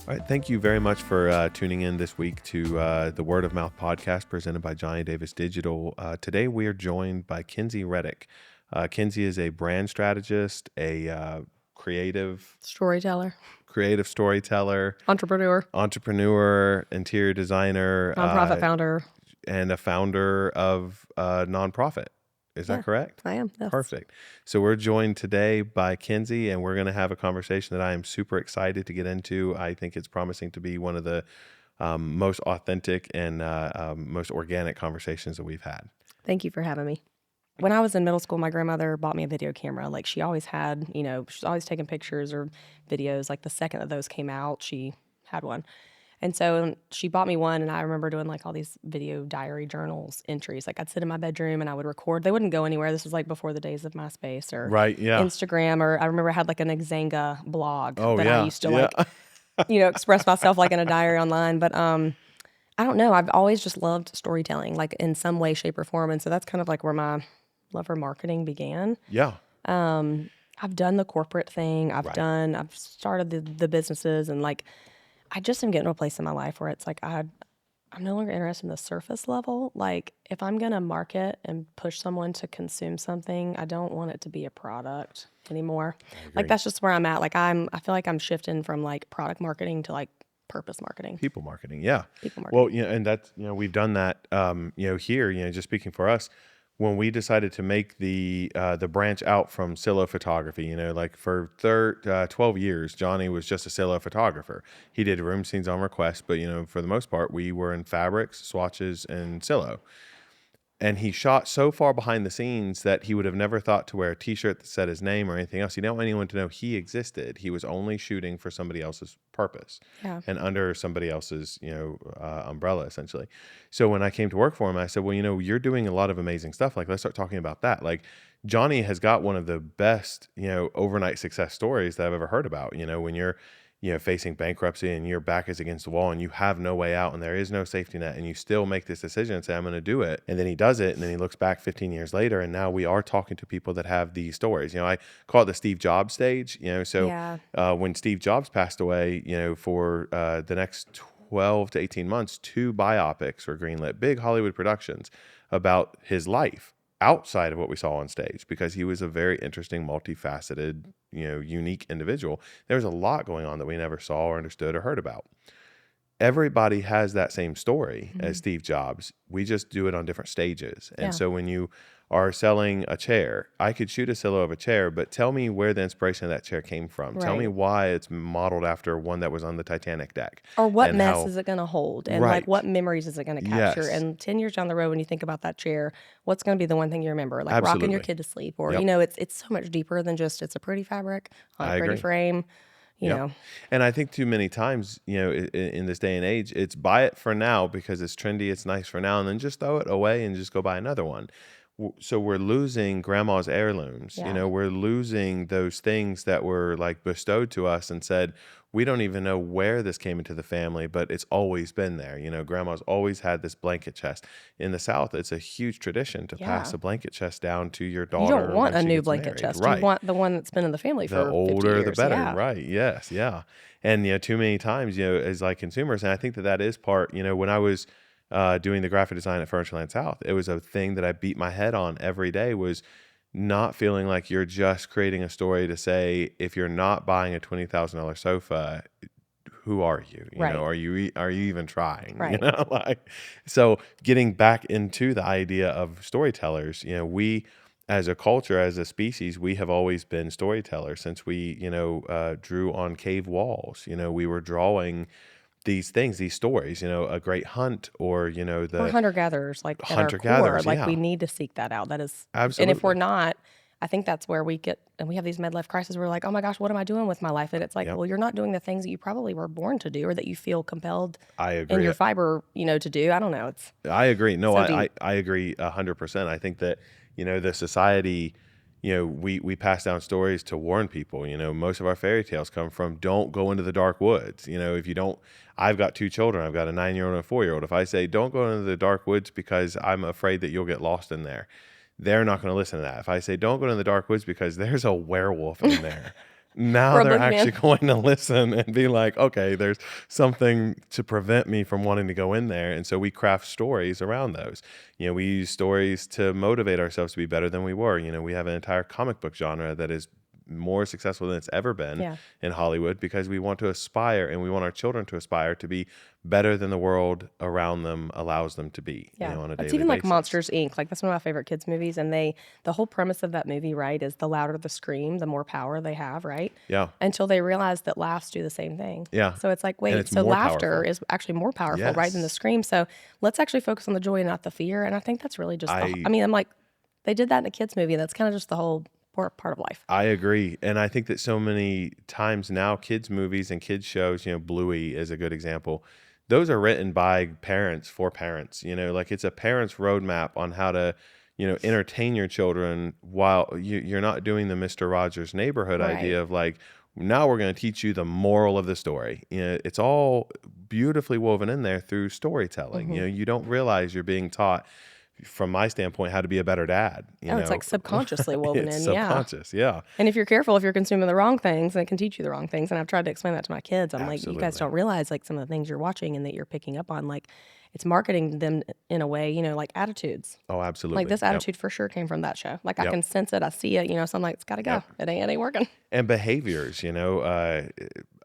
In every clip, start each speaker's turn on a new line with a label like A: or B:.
A: All right, thank you very much for tuning in this week to the Word of Mouth podcast presented by Johnny Davis Digital. Today we are joined by Kenzi Reddick. Kenzi is a brand strategist, a creative
B: Storyteller,
A: storyteller,
B: entrepreneur,
A: interior designer,
B: nonprofit founder.
A: and a founder of a nonprofit. Is that correct?
B: I am. Yes.
A: Perfect. So we're joined today by Kenzi, and we're going to have a conversation that I am super excited to get into. I think it's promising to be one of the most authentic and most organic conversations that we've had.
B: Thank you for having me. When I was in middle school, my grandmother bought me a video camera. Like she always had, she's always taking pictures or videos. Like the second that those came out, she had one. And so she bought me one, and I remember doing like all these video diary journals entries. Like I'd sit in my bedroom and I would record. They wouldn't go anywhere. This was like before the days of MySpace or Instagram, or I remember I had like an Xanga blog I used to express myself like in a diary online. But I don't know. I've always just loved storytelling, like in some way, shape, or form. And so that's kind of like where my love for marketing began.
A: Yeah.
B: I've done the corporate thing. I've started the businesses, and like, I just am getting to a place in my life where it's like I'm no longer interested in the surface level. Like if I'm going to market and push someone to consume something, I don't want it to be a product anymore. Like that's just where I'm at. Like I feel like I'm shifting from like product marketing to like purpose marketing.
A: People marketing. Yeah.
B: People marketing.
A: Well, and that's, we've done that, here, just speaking for us, when we decided to make the branch out from silo photography, like for 12 years, Johnny was just a silo photographer. He did room scenes on request, but, for the most part, we were in fabrics, swatches, and silo. And he shot so far behind the scenes that he would have never thought to wear a T-shirt that said his name or anything else. He didn't want anyone to know he existed. He was only shooting for somebody else's purpose and under somebody else's, umbrella, essentially. So when I came to work for him, I said, well, you're doing a lot of amazing stuff. Like, let's start talking about that. Like, Johnny has got one of the best, overnight success stories that I've ever heard about. When you're facing bankruptcy and your back is against the wall and you have no way out and there is no safety net, and you still make this decision and say, I'm going to do it. And then he does it. And then he looks back 15 years later, and now we are talking to people that have these stories. I call it the Steve Jobs stage, when Steve Jobs passed away, for the next 12 to 18 months, 2 biopics were greenlit, big Hollywood productions about his life outside of what we saw on stage, because he was a very interesting, multifaceted, unique individual. There was a lot going on that we never saw or understood or heard about. Everybody has that same story as Steve Jobs. We just do it on different stages. And so when you are selling a chair, I could shoot a silo of a chair, but tell me where the inspiration of that chair came from. Right. Tell me why it's modeled after one that was on the Titanic deck.
B: Or what mess is it going to hold? And like what memories is it going to capture? Yes. And 10 years down the road, when you think about that chair, what's going to be the one thing you remember? Like rocking your kid to sleep, or, it's so much deeper than just it's a pretty fabric on a pretty frame. You know.
A: And I think too many times, in this day and age, it's buy it for now because it's trendy, it's nice for now, and then just throw it away and just go buy another one. So we're losing grandma's heirlooms. We're losing those things that were like bestowed to us and said, we don't even know where this came into the family, but it's always been there. Grandma's always had this blanket chest. In the South, it's a huge tradition to pass a blanket chest down to your daughter.
B: You don't want a new blanket chest. Right. You want the one that's been in the family for 50 years.
A: The older, the better. Yeah. Right. Yes. Yeah. And, too many times, as like consumers, and I think that is part, when I was doing the graphic design at Furnitureland South, it was a thing that I beat my head on every day, was not feeling like you're just creating a story to say, if you're not buying a $20,000 sofa, who are you? Are you even trying?
B: Right.
A: So getting back into the idea of storytellers, we as a culture, as a species, we have always been storytellers since we, drew on cave walls. We were drawing these things, these stories, a great hunt, or,
B: or hunter-gatherers, like
A: hunter-gatherers,
B: like we need to seek that out. That is
A: absolutely.
B: And if we're not, I think that's where we get, and we have these midlife crises. We're like, oh my gosh, what am I doing with my life? And it's like, well, you're not doing the things that you probably were born to do, or that you feel compelled in your fiber, to do. I don't know.
A: I agree. No, I agree 100%. I think that, the society, we pass down stories to warn people. Most of our fairy tales come from, don't go into the dark woods. If you don't, I've got 2 children. I've got a 9-year-old and a 4-year-old. If I say, don't go into the dark woods because I'm afraid that you'll get lost in there, they're not going to listen to that. If I say, don't go into the dark woods because there's a werewolf in there, now
B: for a
A: they're actually
B: boogeyman.
A: going to listen and be like, okay, there's something to prevent me from wanting to go in there. And so we craft stories around those. We use stories to motivate ourselves to be better than we were. We have an entire comic book genre that is more successful than it's ever been
B: Yeah.
A: in Hollywood, because we want to aspire, and we want our children to aspire to be better than the world around them allows them to be,
B: Yeah.
A: on a
B: It's
A: daily
B: even like
A: basis.
B: Monsters Inc. Like that's one of my favorite kids movies. And the whole premise of that movie, right, is the louder the scream, the more power they have, right?
A: Yeah.
B: Until they realize that laughs do the same thing.
A: Yeah.
B: So it's like,
A: And
B: wait,
A: it's
B: so
A: more
B: laughter
A: powerful.
B: is actually more powerful, right, than the
A: Yes.
B: scream. So let's actually focus on the joy and not the fear. And I think that's really just
A: I
B: I mean, I'm like, they did that in a kids movie. That's kind of just the whole part of life.
A: I agree. And I think that so many times now, kids' movies and kids' shows, Bluey is a good example. Those are written by parents for parents. Like it's a parent's roadmap on how to, entertain your children while you're not doing the Mr. Rogers Neighborhood
B: Right.
A: idea of like, now we're going to teach you the moral of the story. It's all beautifully woven in there through storytelling.
B: Hmm.
A: You don't realize you're being taught, from my standpoint, how to be a better dad.
B: Oh, it's like subconsciously woven
A: It's
B: in. Yeah.
A: subconscious. Yeah.
B: And if you're careful, if you're consuming the wrong things, then it can teach you the wrong things. And I've tried to explain that to my kids. I'm like, you guys
A: Absolutely.
B: don't realize like some of the things you're watching and that you're picking up on. Like, it's marketing them in a way, like attitudes.
A: Oh,
B: Like
A: absolutely.
B: this
A: Yep.
B: attitude for sure came from that show. Like I
A: Yep.
B: can sense it, I see it, so I'm like, it's got to go.
A: Yep.
B: It ain't working.
A: And behaviors,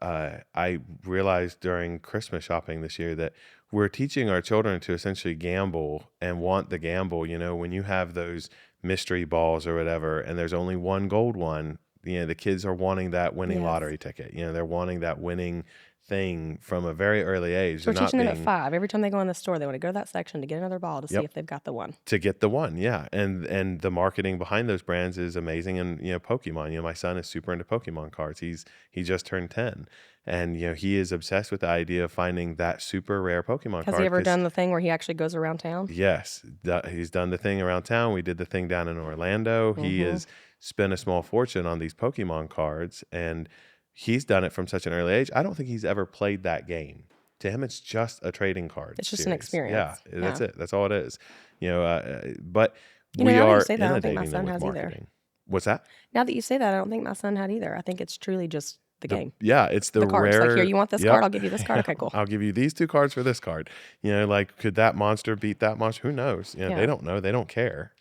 A: I realized during Christmas shopping this year that we're teaching our children to essentially gamble and want the gamble. When you have those mystery balls or whatever, and there's only one gold one, the kids are wanting that winning
B: Yes.
A: lottery ticket. They're wanting that winning thing from a very early age.
B: So
A: They're
B: we're
A: not
B: teaching them at
A: being
B: 5. Every time they go in the store, they want to go to that section to get another ball to see
A: Yep.
B: if they've got the one.
A: To get the one, yeah. And the marketing behind those brands is amazing. And Pokemon, my son is super into Pokemon cards. He just turned 10, and he is obsessed with the idea of finding that super rare Pokemon
B: Has he
A: card.
B: ever
A: 'Cause
B: done the thing where he actually goes around town?
A: yes, he's done the thing around town. We did the thing down in Orlando. He
B: Mm-hmm.
A: has spent a small fortune on these Pokemon cards, and he's done it from such an early age. I don't think he's ever played that game. To him, it's just a trading card
B: It's just an
A: series. Yeah,
B: experience.
A: that's
B: Yeah.
A: it. That's all it is. But we
B: Now that you
A: are
B: say that, I don't think my
A: inundating them
B: son
A: with
B: has either.
A: marketing. What's that?
B: Now that you say that, I don't think my son had either. I think it's truly just the game.
A: Yeah, it's the
B: The cards. Like, here,
A: rare.
B: you want this
A: Yep.
B: card? I'll give you this card. Okay, cool.
A: I'll give you these two cards for this card. Like, could that monster beat that monster? Who knows? They
B: Yeah.
A: don't know. They don't care.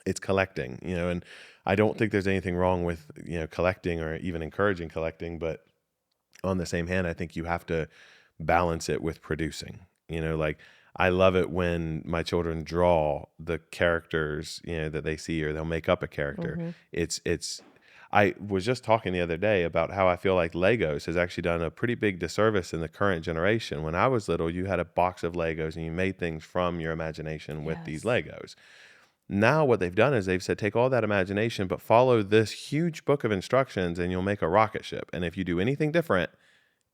A: It's collecting, and I don't think there's anything wrong with, collecting or even encouraging collecting. But on the same hand, I think you have to balance it with producing. Like, I love it when my children draw the characters, that they see, or they'll make up a character.
B: Mm-hmm.
A: It's I was just talking the other day about how I feel like Legos has actually done a pretty big disservice in the current generation. When I was little, you had a box of Legos and you made things from your imagination with these
B: Yes.
A: Legos. Now what they've done is they've said, take all that imagination, but follow this huge book of instructions and you'll make a rocket ship. And if you do anything different,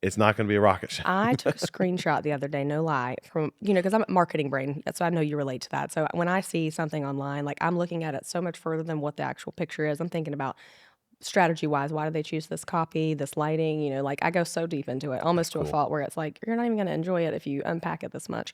A: it's not going to be a rocket ship.
B: I took a screenshot the other day, no lie, from, because I'm a marketing brain. So I know you relate to that. So when I see something online, like I'm looking at it so much further than what the actual picture is. I'm thinking about strategy wise, why did they choose this copy, this lighting? Like I go so deep into it, almost to a
A: Cool.
B: fault where it's like, you're not even going to enjoy it if you unpack it this much.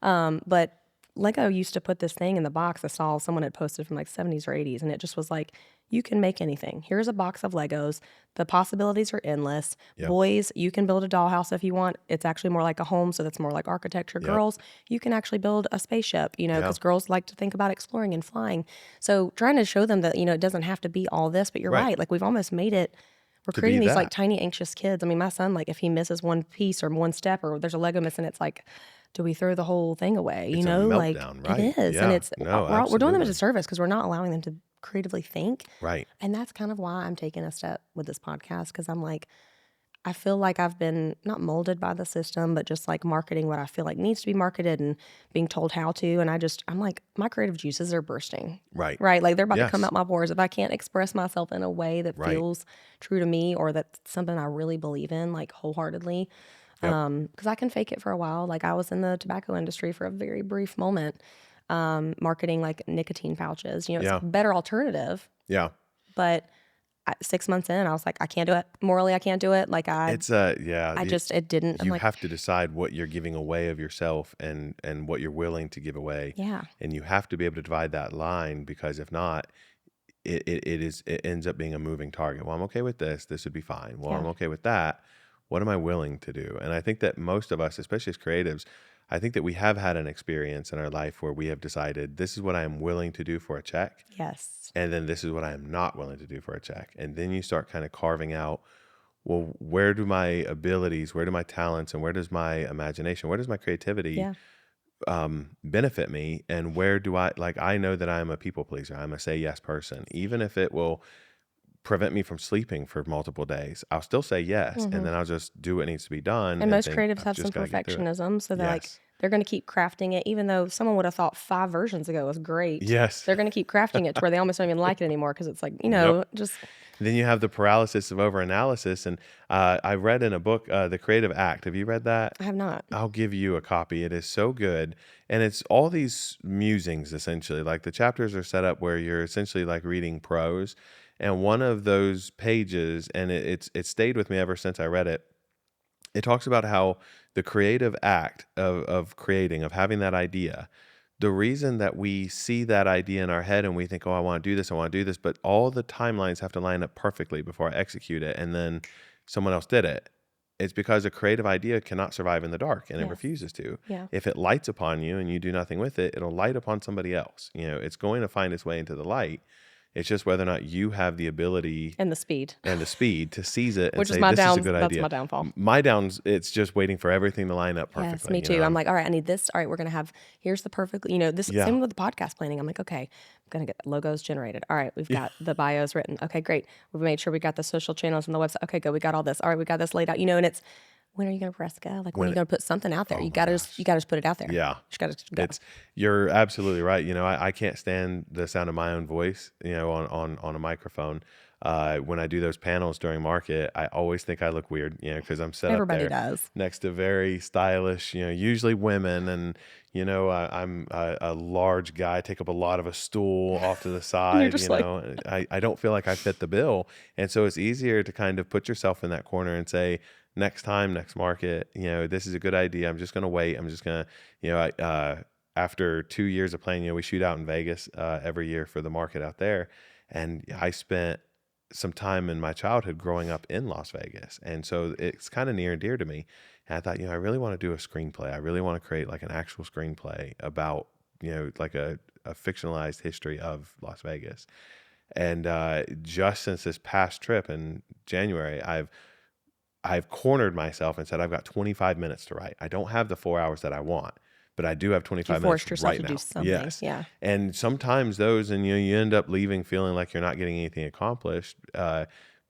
B: But Lego used to put this thing in the box. I saw someone had posted from like 70s or 80s, and it just was like, you can make anything. Here's a box of Legos. The possibilities are endless.
A: Yep.
B: Boys, you can build a dollhouse if you want. It's actually more like a home, so that's more like architecture.
A: Yep.
B: Girls, you can actually build a spaceship, because
A: Yeah.
B: girls like to think about exploring and flying. So trying to show them that, it doesn't have to be all this, but you're
A: Right.
B: right. Like we've almost made it. We're
A: To
B: creating
A: be
B: these like
A: that.
B: tiny anxious kids. I mean, my son, like if he misses one piece or one step or there's a Lego missing, it's like, do we throw the whole thing away?
A: It's a
B: like
A: meltdown, right?
B: it is,
A: Yeah.
B: and it's
A: No,
B: we're doing them a
A: absolutely.
B: disservice because we're not allowing them to creatively think.
A: Right.
B: And that's kind of why I'm taking a step with this podcast, because I'm like, I feel like I've been not molded by the system, but just like marketing what I feel like needs to be marketed and being told how to. And I'm like, my creative juices are bursting.
A: Right.
B: Right. Like they're about to come
A: Yes.
B: out my pores. If I can't express myself in a way that
A: Right.
B: feels true to me or that's something I really believe in, like wholeheartedly,
A: Yep.
B: because I can fake it for a while. Like I was in the tobacco industry for a very brief moment, marketing like nicotine pouches. It's
A: Yeah.
B: a better alternative,
A: Yeah.
B: but 6 months in, I was like, I can't do it. Morally, I can't do it. Like
A: It's yeah.
B: it didn't. I'm
A: You
B: like,
A: have to decide what you're giving away of yourself and what you're willing to give away.
B: yeah,
A: And you have to be able to divide that line, because if not, it ends up being a moving target. Well, I'm okay with this. This would be fine. Well, I'm
B: Yeah.
A: okay with that. What am I willing to do? And I think that most of us, especially as creatives, I think that we have had an experience in our life where we have decided this is what I am willing to do for a check,
B: Yes.
A: and then this is what I am not willing to do for a check. And then you start kind of carving out, well, where do my abilities, where do my talents, and where does my imagination, where does my creativity
B: Yeah.
A: benefit me, and where do I, like, I know that I'm a people pleaser. I'm a say yes person, even if it will prevent me from sleeping for multiple days. I'll still say yes, and
B: Hmm.
A: then I'll just do what needs to be done
B: And
A: and
B: most
A: think
B: creatives
A: I've
B: have
A: just
B: some
A: got to get through it.
B: perfectionism, so they're like
A: Yes.
B: they're going to keep crafting it, even though someone would have thought 5 versions ago was great.
A: Yes.
B: They're going to keep crafting it to where they almost don't even like it anymore because it's like,
A: Yep.
B: just
A: Then you have the paralysis of overanalysis. And I read in a book, The Creative Act. Have you read that?
B: I have not.
A: I'll give you a copy. It is so good. And it's all these musings, essentially. Like the chapters are set up where you're essentially like reading prose. And one of those pages, and it stayed with me ever since I read it. It talks about how the creative act of creating, of having that idea, the reason that we see that idea in our head and we think, oh, I want to do this, I want to do this, but all the timelines have to line up perfectly before I execute it. And then someone else did it. It's because a creative idea cannot survive in the dark, and it
B: Yes.
A: refuses to.
B: Yeah.
A: If it lights upon you and you do nothing with it, it'll light upon somebody else. It's going to find its way into the light. It's just whether or not you have the ability
B: And the speed,
A: and the speed to seize it and
B: which is
A: say,
B: my
A: this is a
B: downs.
A: good
B: That's
A: idea.
B: my downfall.
A: My downs, it's just waiting for everything to line up
B: Yes,
A: perfectly.
B: me too. I'm like, all right, I need this. All right, we're gonna have here's the perfect, this
A: Yeah.
B: same with the podcast planning. I'm like, okay, I'm gonna get logos generated. All right, we've got the bios written. Okay, great. We've made sure we got the social channels and the website. Okay, good. We got all this. All right, we got this laid out. And it's when are you gonna press go? Like when are
A: When
B: you gonna put something out there?
A: Oh
B: You
A: my
B: gotta just you
A: gosh.
B: gotta just put it out there.
A: Yeah.
B: Just gotta go.
A: You're absolutely right. I can't stand the sound of my own voice, on a microphone. When I do those panels during market, I always think I look weird, because I'm set up
B: Everybody
A: there
B: does.
A: next to very stylish, usually women. And, I'm a large guy, take up a lot of a stool off to the
B: And you're
A: side,
B: just like,
A: I don't feel like I fit the bill. And so it's easier to kind of put yourself in that corner and say, next time, next market, this is a good idea. I'm just going to wait. I'm just going to, after 2 years of playing, we shoot out in Vegas every year for the market out there. And I spent some time in my childhood growing up in Las Vegas. And so it's kind of near and dear to me. And I thought, I really want to do a screenplay. I really want to create like an actual screenplay about, like a fictionalized history of Las Vegas. And just since this past trip in January, I've cornered myself and said, I've got 25 minutes to write. I don't have the 4 hours that I want, but I do have
B: you
A: 25 minutes
B: forced yourself
A: right
B: to do
A: now.
B: something.
A: Yes.
B: Yeah.
A: And sometimes those, and you end up leaving feeling like you're not getting anything accomplished.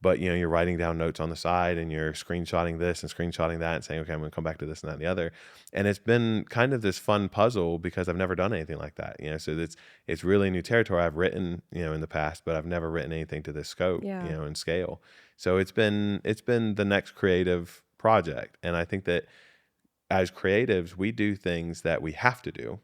A: But you're writing down notes on the side and you're screenshotting this and screenshotting that and saying, okay, I'm going to come back to this and that and the other. And it's been kind of this fun puzzle because I've never done anything like that. So it's really new territory. I've written, in the past, but I've never written anything to this scope,
B: Yeah.
A: and scale. So it's been the next creative project. And I think that as creatives, we do things that we have to do.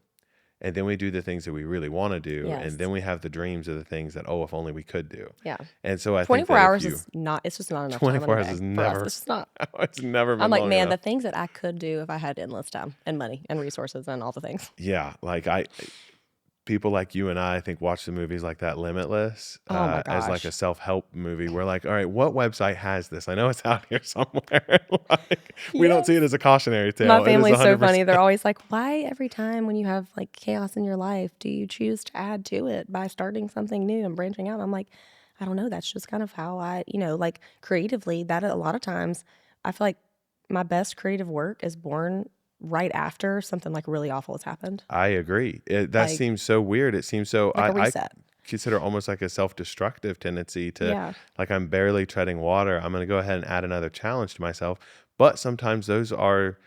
A: And then we do the things that we really want to do.
B: Yes.
A: And then we have the dreams of the things that, oh, if only we could do.
B: Yeah.
A: And so I think
B: 24
A: that
B: hours is not, it's just not enough time in
A: 24
B: a
A: hours
B: day
A: is
B: for us.
A: never,
B: It's just not.
A: it's never been
B: I'm like,
A: long
B: man,
A: enough.
B: the things that I could do if I had endless time and money and resources and all the things.
A: Yeah. Like people like you and I think watch the movies like that Limitless
B: Oh my
A: as like
B: gosh.
A: a self-help movie. We're like, all right, what website has this? I know it's out here somewhere. Like, we don't see it as a cautionary tale.
B: My
A: It is
B: family's so
A: 100%.
B: funny. They're always like, why every time when you have like chaos in your life, do you choose to add to it by starting something new and branching out? I'm like, I don't know. That's just kind of how like creatively, that a lot of times I feel like my best creative work is born right after something like really awful has happened.
A: I agree. That
B: Like,
A: seems so weird. It seems so,
B: like a
A: I
B: reset.
A: consider almost like a self-destructive tendency to,
B: Yeah.
A: like, I'm barely treading water. I'm going to go ahead and add another challenge to myself. But sometimes those are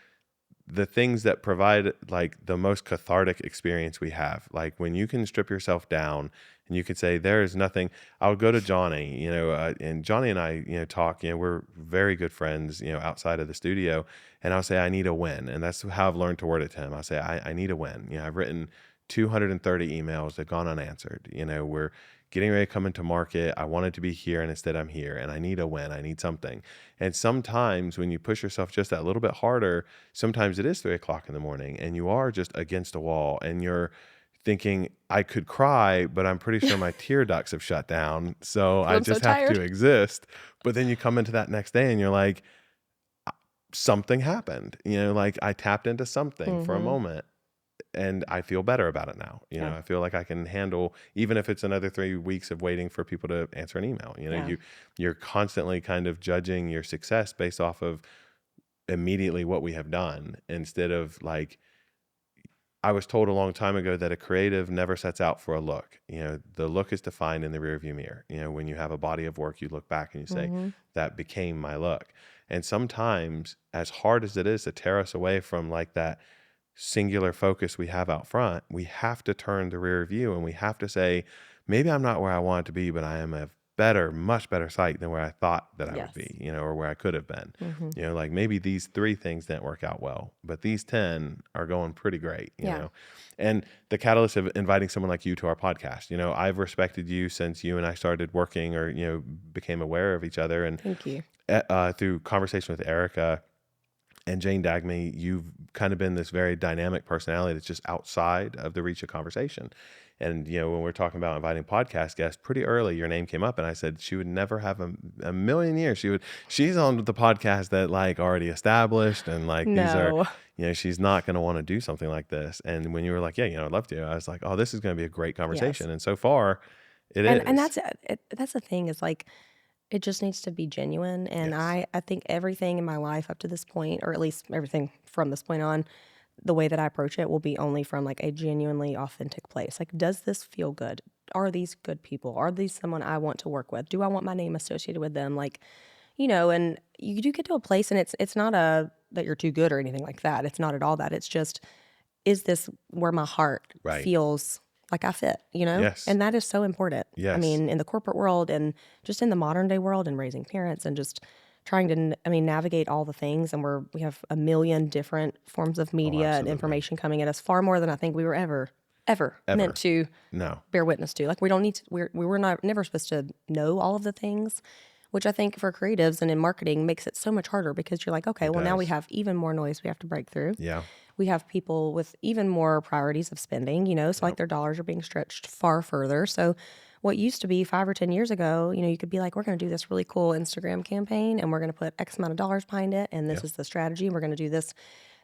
A: the things that provide like the most cathartic experience we have. Like when you can strip yourself down and you can say, there is nothing. I'll go to Johnny, and Johnny and I, talk, we're very good friends, outside of the studio. And I'll say, I need a win. And that's how I've learned to word it to him. I'll say, I need a win. I've written 230 emails that have gone unanswered. We're getting ready to come into market. I wanted to be here and instead I'm here and I need a win. I need something. And sometimes when you push yourself just that little bit harder, sometimes it is 3 o'clock in the morning and you are just against a wall and you're thinking I could cry, but I'm pretty sure my tear ducts have shut down. So
B: Because
A: I
B: I'm so
A: just have to
B: tired.
A: exist. But then you come into that next day and you're like, something happened, like I tapped into something for a
B: Mm-hmm.
A: moment and I feel better about it now.
B: Yeah.
A: I feel like I can handle, even if it's another 3 weeks of waiting for people to answer an email.
B: Yeah.
A: You're constantly kind of judging your success based off of immediately what we have done instead of like, I was told a long time ago that a creative never sets out for a look. The look is defined in the rearview mirror. When you have a body of work, you look back and you say,
B: Mm-hmm.
A: that became my look. And sometimes, as hard as it is to tear us away from like that singular focus we have out front, we have to turn the rear view and we have to say, maybe I'm not where I want to be, but I am a better, much better site than where I thought that I would
B: Yes.
A: be, or where I could have been.
B: Mm-hmm.
A: Like maybe these 3 things didn't work out well, but these 10 are going pretty great,
B: Yeah.
A: And the catalyst of inviting someone like you to our podcast, I've respected you since you and I started working or, became aware of each other. And
B: Thank you.
A: through conversation with Erica and Jane Dagme, you've kind of been this very dynamic personality that's just outside of the reach of conversation. And, when we're talking about inviting podcast guests, pretty early your name came up and I said she would never have a million years. She's on the podcast that like already established and like these are,
B: No.
A: she's not going to want to do something like this. And when you were like, yeah, I'd love to, I was like, oh, this is going to be a great
B: Yes.
A: conversation. And so far it
B: And
A: is.
B: that's the thing is like, it just needs to be genuine. And
A: Yes.
B: I think everything in my life up to this point, or at least everything from this point on, the way that I approach it will be only from like a genuinely authentic place. Like, does this feel good? Are these good people? Are these someone I want to work with? Do I want my name associated with them? Like, and you do get to a place and it's not that you're too good or anything like that. It's not at all that. It's just, is this where my heart
A: Right.
B: feels like I fit,
A: Yes.
B: And that is so important. I
A: Yes.
B: mean, in the corporate world and just in the modern day world and raising parents and just trying to, navigate all the things. And we have a million different forms of
A: Oh,
B: media and
A: absolutely.
B: information coming at us far more than I think we were ever meant to
A: No.
B: bear witness to. Like, we don't need to, we were not never supposed to know all of the things, which I think for creatives and in marketing makes it so much harder because you're like, okay, well, now we
A: does.
B: have even more noise we have to break through.
A: Yeah.
B: We have people with even more priorities of spending, so like their dollars are being stretched far further. So what used to be 5 or 10 years ago, you could be like, we're going to do this really cool Instagram campaign and we're going to put X amount of dollars behind it. And this is the strategy. We're going to do this.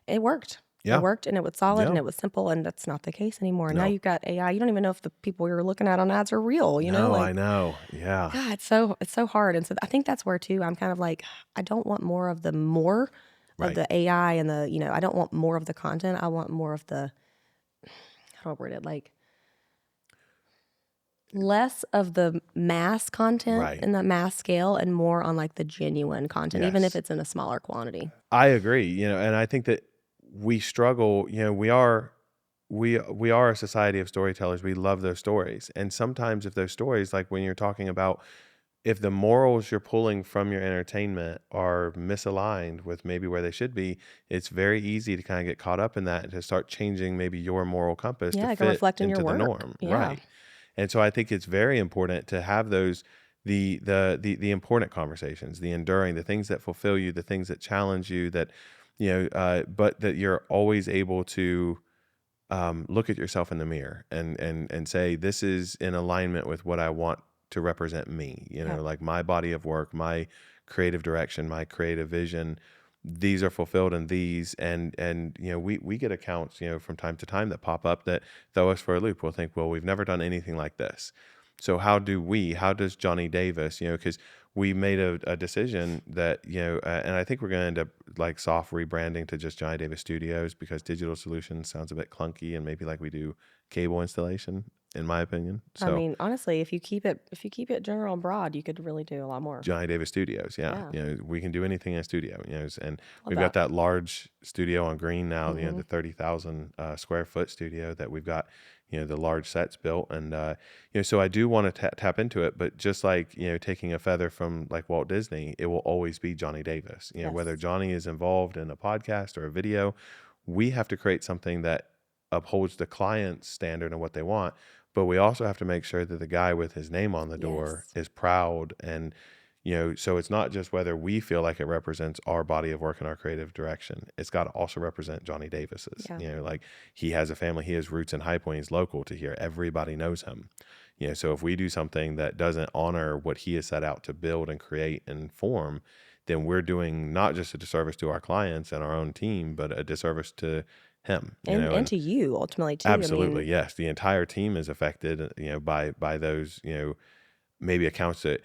B: It worked. It
A: Yeah.
B: worked and it was solid and
A: Yeah.
B: it was simple. And that's not the case anymore. Now
A: No.
B: you've got AI. You don't even know if the people you're looking at on ads are real,
A: No, I
B: like,
A: know. Yeah.
B: God, it's so hard. And so I think that's where too, I'm kind of like, I don't want more of the of
A: Right.
B: the AI and the, I don't want more of the content. I want more of the, how do I word it? Like less of the mass content
A: Right.
B: and the mass scale and more on like the genuine content, even if
A: Yes.
B: it's in a smaller quantity.
A: I agree, and I think that we struggle, we are a society of storytellers. We love those stories. And sometimes if those stories, like when you're talking about if the morals you're pulling from your entertainment are misaligned with maybe where they should be, it's very easy to kind of get caught up in that and to start changing maybe your moral compass to
B: Yeah, it can
A: fit
B: reflect in your
A: into the
B: work.
A: norm.
B: Yeah.
A: Right. And so I think it's very important to have those the important conversations, the enduring, the things that fulfill you, the things that challenge you, that but that you're always able to look at yourself in the mirror and say, this is in alignment with what I want to represent me,
B: Yeah.
A: like my body of work, my creative direction, my creative vision. These are fulfilled in these, and we get accounts from time to time that pop up that throw us for a loop. We'll think, well, we've never done anything like this, so how does Johnny Davis, because we made a decision that, and I think we're going to end up like soft rebranding to just Johnny Davis Studios, because digital solutions sounds a bit clunky and maybe like we do cable installation, in my opinion.
B: I
A: So
B: mean, honestly, if you keep it general and broad, you could really do a lot more.
A: Johnny Davis Studios, yeah,
B: Yeah.
A: we can do anything in a studio, and
B: Love
A: we've got
B: that.
A: that large studio on Green now,
B: Mm-hmm.
A: the 30,000 square foot studio that we've got, the large sets built, and so I do want to tap into it, but just like taking a feather from like Walt Disney, it will always be Johnny Davis. Whether
B: Yes.
A: Johnny is involved in a podcast or a video, we have to create something that upholds the client's standard and what they want, but we also have to make sure that the guy with his name on the door
B: Yes.
A: is proud and So it's not just whether we feel like it represents our body of work and our creative direction. It's got to also represent Johnny Davis's.
B: Yeah.
A: Like he has a family, he has roots in High Point, he's local to here. Everybody knows him. So if we do something that doesn't honor what he has set out to build and create and form, then we're doing not just a disservice to our clients and our own team, but a disservice to him.
B: And
A: And
B: to you ultimately too. I
A: absolutely,
B: mean,
A: yes, the entire team is affected, by those, maybe accounts that.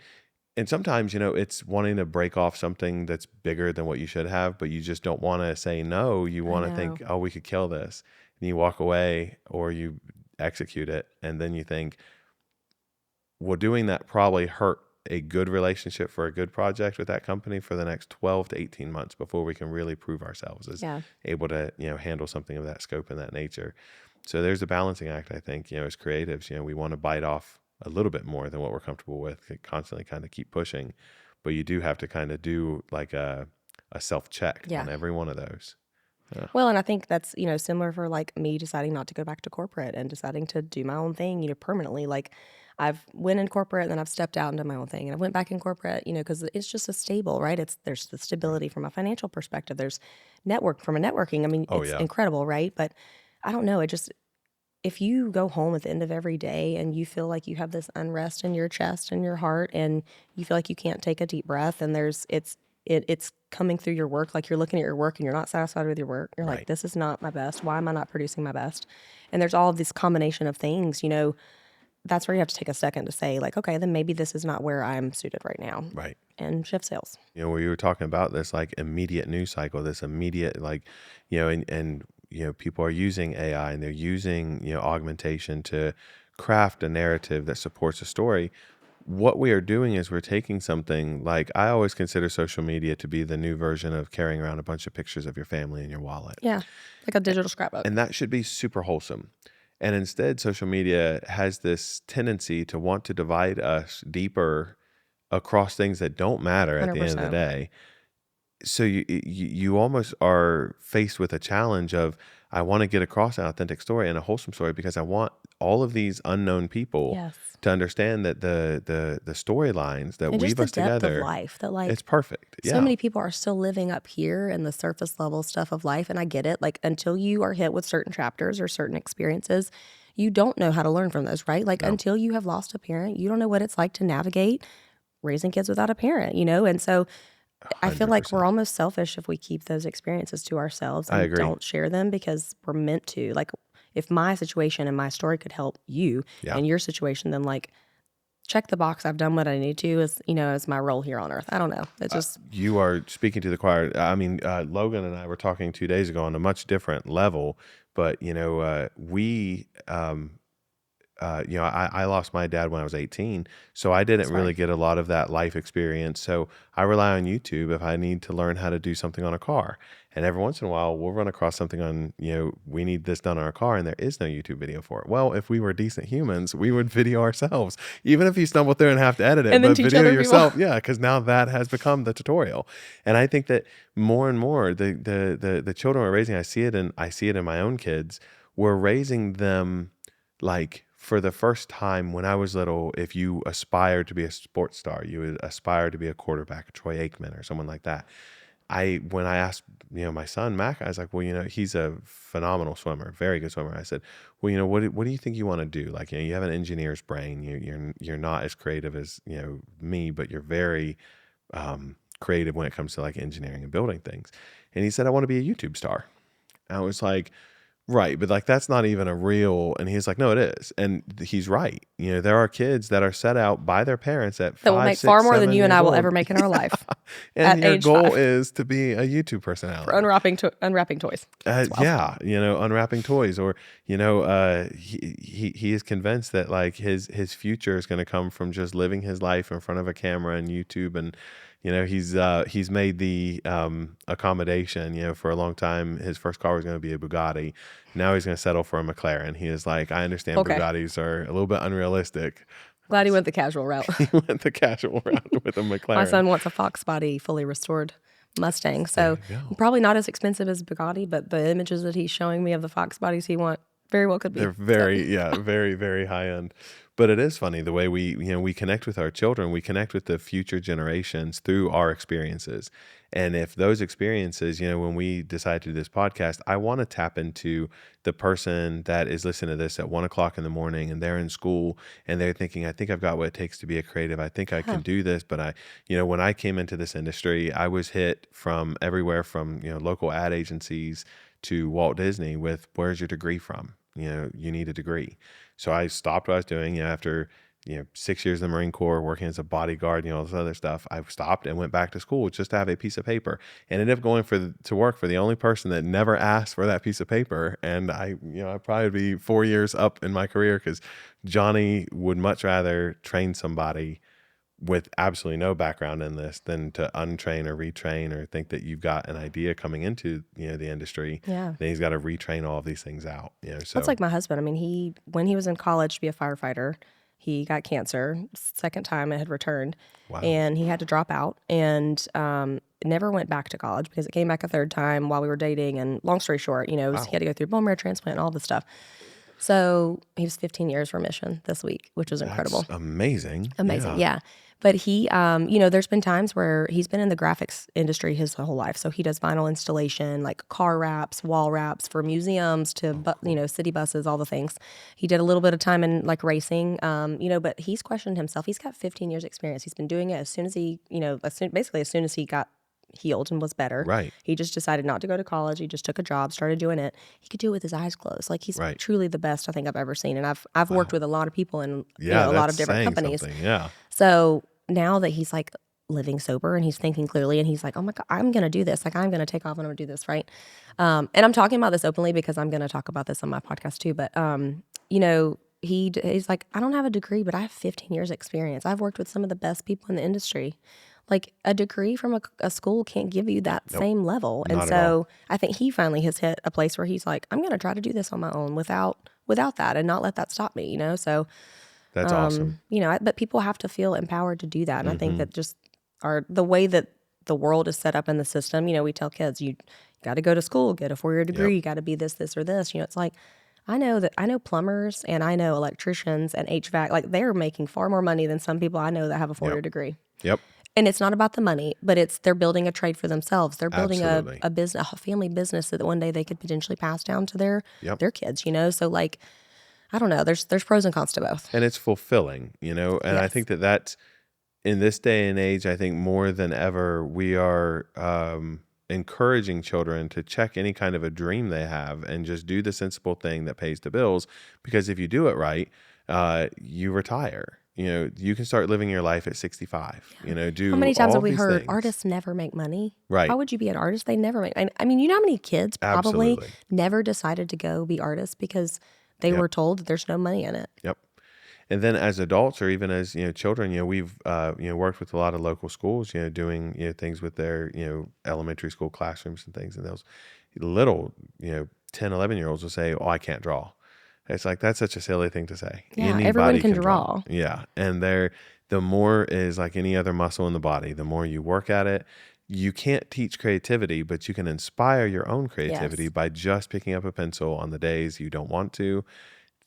A: And sometimes, it's wanting to break off something that's bigger than what you should have, but you just don't want to say no. You
B: I
A: want to
B: know.
A: think, oh, we could kill this. And you walk away or you execute it. And then you think, well, doing that probably hurt a good relationship for a good project with that company for the next 12 to 18 months before we can really prove ourselves as
B: Yeah.
A: able to, handle something of that scope and that nature. So there's a balancing act, I think, as creatives, we want to bite off a little bit more than what we're comfortable with, constantly kind of keep pushing, but you do have to kind of do like a self-check
B: Yeah.
A: on every one of those. Yeah.
B: Well, and I think that's, similar for like me deciding not to go back to corporate and deciding to do my own thing, permanently. Like I've went in corporate and then I've stepped out and done my own thing and I went back in corporate, because it's just a stable, right? There's the
A: Right.
B: stability from a financial perspective. There's from a networking. I mean,
A: Oh
B: it's
A: yeah.
B: incredible, right? But I don't know. If you go home at the end of every day and you feel like you have this unrest in your chest and your heart and you feel like you can't take a deep breath and it's coming through your work, like you're looking at your work and you're not satisfied with your work, you're like,
A: Right.
B: this is not my best, why am I not producing my best? And there's all of this combination of things, that's where you have to take a second to say like, okay, then maybe this is not where I'm suited right now,
A: Right.
B: and shift sales.
A: We were talking about this like immediate news cycle, this immediate like, and people are using AI and they're using, augmentation to craft a narrative that supports a story. What we are doing is we're taking something like I always consider social media to be the new version of carrying around a bunch of pictures of your family in your wallet.
B: Yeah, like a digital scrapbook.
A: And that should be super wholesome. And instead, social media has this tendency to want to divide us deeper across things that don't matter at the end of the
B: 100%.
A: day. So you almost are faced with a challenge of I want to get across an authentic story and a wholesome story because I want all of these unknown people
B: Yes.
A: to understand that the storylines that
B: And just
A: weave
B: the
A: us
B: depth of
A: together,
B: life that
A: it's
B: like
A: perfect.
B: so
A: Yeah.
B: many people are still living up here in the surface level stuff of life. And I get it. Like until you are hit with certain chapters or certain experiences, you don't know how to learn from those, right? Like
A: No.
B: until you have lost a parent, you don't know what it's like to navigate raising kids without a parent. And so I feel like
A: 100%.
B: we're almost selfish if we keep those experiences to ourselves
A: I
B: and
A: agree.
B: don't share them because we're meant to. Like if my situation and my story could help you
A: Yeah.
B: and your situation, then like check the box. I've done what I need to as my role here on earth. I don't know. It's just,
A: You are speaking to the choir. I mean, Logan and I were talking 2 days ago on a much different level, but I lost my dad when I was 18, so I didn't really
B: sorry.
A: get a lot of that life experience. So I rely on YouTube if I need to learn how to do something on a car. And every once in a while, we'll run across something on, we need this done on our car, and there is no YouTube video for it. Well, if we were decent humans, we would video ourselves, even if you stumble through and have to edit it,
B: And then
A: but
B: teach
A: video
B: other people.
A: yourself. Yeah, because now that has become the tutorial. And I think that more and more, the children we're raising, I see it in my own kids. We're raising them like for the first time when I was little, if you aspired to be a sports star, you would aspire to be a quarterback, Troy Aikman or someone like that. When I asked, my son Mac, I was like, well, he's a phenomenal swimmer, very good swimmer. I said, well, what do you think you want to do? Like, you have an engineer's brain. You're not as creative as, me, but you're very creative when it comes to like engineering and building things. And he said, I want to be a YouTube star. And I was like, right, but like that's not even a real. And he's like, no, it is, and he's right. There are kids that are set out by their parents at
B: That will
A: five,
B: make far
A: six,
B: more than you and
A: 7 years
B: I will
A: old.
B: ever make in our life
A: And
B: at
A: your
B: age
A: goal
B: 5
A: is to be a YouTube
B: for
A: personality.
B: unwrapping toys. It's wild.
A: Yeah, unwrapping toys, or he is convinced that like his future is going to come from just living his life in front of a camera and YouTube, and he's made the accommodation. For a long time, his first car was going to be a Bugatti. Now he's going to settle for a McLaren. He is like, I understand
B: Okay.
A: Bugattis are a little bit unrealistic.
B: Glad he went the casual route.
A: He went the casual route with a McLaren.
B: My son wants a Fox body, fully restored Mustang. So
A: There you go.
B: probably not as expensive as Bugatti, but the images that he's showing me of the Fox bodies he want very well could be.
A: They're very, yeah, very, very high end. But it is funny the way we connect with our children, we connect with the future generations through our experiences. And if those experiences, when we decide to do this podcast, I want to tap into the person that is listening to this at 1 o'clock in the morning and they're in school and they're thinking, I think I've got what it takes to be a creative. I think I
B: Yeah.
A: can do this. But when I came into this industry, I was hit from everywhere from, local ad agencies to Walt Disney with, where's your degree from? You need a degree. So I stopped what I was doing, after 6 years in the Marine Corps, working as a bodyguard, all this other stuff. I stopped and went back to school just to have a piece of paper, and ended up going to work for the only person that never asked for that piece of paper. And I'd probably be 4 years up in my career because Johnny would much rather train somebody with absolutely no background in this than to untrain or retrain or think that you've got an idea coming into the industry.
B: Yeah.
A: Then he's got to retrain all of these things out.
B: That's
A: So
B: like my husband. I mean, when he was in college to be a firefighter, he got cancer. Second time it had returned,
A: wow,
B: and he had to drop out and never went back to college because it came back a third time while we were dating. And long story short, he
A: wow,
B: had to go through bone marrow transplant and all this stuff. So he was 15 years remission this week, which was
A: that's
B: incredible.
A: amazing.
B: Amazing. Yeah. But he, there's been times where he's been in the graphics industry his whole life. So he does vinyl installation, like car wraps, wall wraps for museums to, city buses, all the things. He did a little bit of time in like racing, but he's questioned himself. He's got 15 years experience. He's been doing it as soon as he, basically as soon as he got healed and was better.
A: Right,
B: He just decided not to go to college. He just took a job, started doing it. He could do it with his eyes closed. Like he's
A: right.
B: truly the best I think I've ever seen. And I've worked
A: Wow.
B: with a lot of people in,
A: Yeah,
B: a lot
A: that's
B: of different
A: saying
B: companies.
A: something. Yeah.
B: So now that he's like living sober and he's thinking clearly and he's like, oh my God, I'm going to do this. Like I'm going to take off and I'm going to do this. Right. And I'm talking about this openly because I'm going to talk about this on my podcast too. But, he's like, I don't have a degree, but I have 15 years experience. I've worked with some of the best people in the industry. Like a degree from a school can't give you that
A: Nope,
B: same level. And
A: not at all.
B: so I think he finally has hit a place where he's like, I'm going to try to do this on my own without that and not let that stop me, So
A: That's awesome.
B: but people have to feel empowered to do that. And I think
A: Mm-hmm.
B: that just the way that the world is set up in the system, we tell kids, you got to go to school, get a 4-year degree,
A: Yep.
B: you got to be this or this. It's like, I know plumbers and I know electricians and HVAC, like they're making far more money than some people I know that have a 4-year
A: Yep.
B: degree.
A: Yep.
B: And it's not about the money, but they're building a trade for themselves. They're building
A: Absolutely.
B: a business, a family business that one day they could potentially pass down to
A: Yep.
B: their kids, So like, I don't know. There's pros and cons to both.
A: And it's fulfilling, and I
B: Yes.
A: think that that's in this day and age, I think more than ever, we are encouraging children to check any kind of a dream they have and just do the sensible thing that pays the bills. Because if you do it right, you retire. You can start living your life at 65.
B: How
A: Do
B: many times
A: all
B: have we
A: these
B: heard
A: things.
B: artists never make money?
A: Right.
B: How would you be an artist? They never make. I mean, how many kids probably
A: Absolutely.
B: never decided to go be artists because they
A: Yep.
B: were told that there's no money in it.
A: Yep. And then as adults or even as children, we've worked with a lot of local schools, doing things with their elementary school classrooms and things. And those little 10, 11-year-olds will say, "Oh, I can't draw." It's like that's such a silly thing to say.
B: Yeah, everyone
A: Anybody
B: can
A: can
B: draw.
A: Yeah, and the more is like any other muscle in the body. The more you work at it, you can't teach creativity, but you can inspire your own creativity
B: Yes.
A: by just picking up a pencil on the days you don't want to,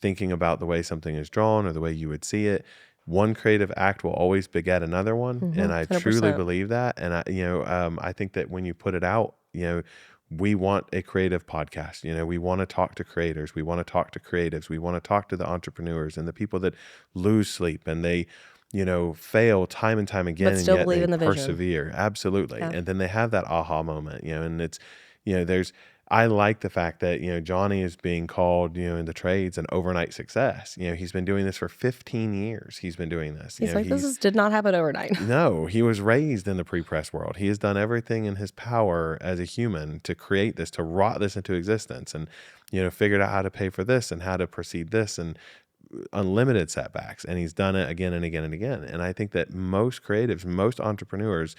A: thinking about the way something is drawn or the way you would see it. One creative act will always beget another one, and I truly
B: 100%.
A: believe that. And I think that when you put it out, we want a creative podcast. We want to talk to creators. We want to talk to creatives. We want to talk to the entrepreneurs and the people that lose sleep and they, fail time and time again, and
B: still
A: yet
B: believe
A: they
B: in the vision.
A: persevere. Absolutely.
B: Yeah.
A: And then they have that aha moment, and it's, I like the fact that, Johnny is being called, in the trades an overnight success. He's been doing this for 15 years. He's been doing this.
B: He's like, did not happen overnight.
A: No, he was raised in the pre-press world. He has done everything in his power as a human to create this, to rot this into existence and, figured out how to pay for this and how to proceed this and unlimited setbacks. And he's done it again and again and again. And I think that most creatives, most entrepreneurs,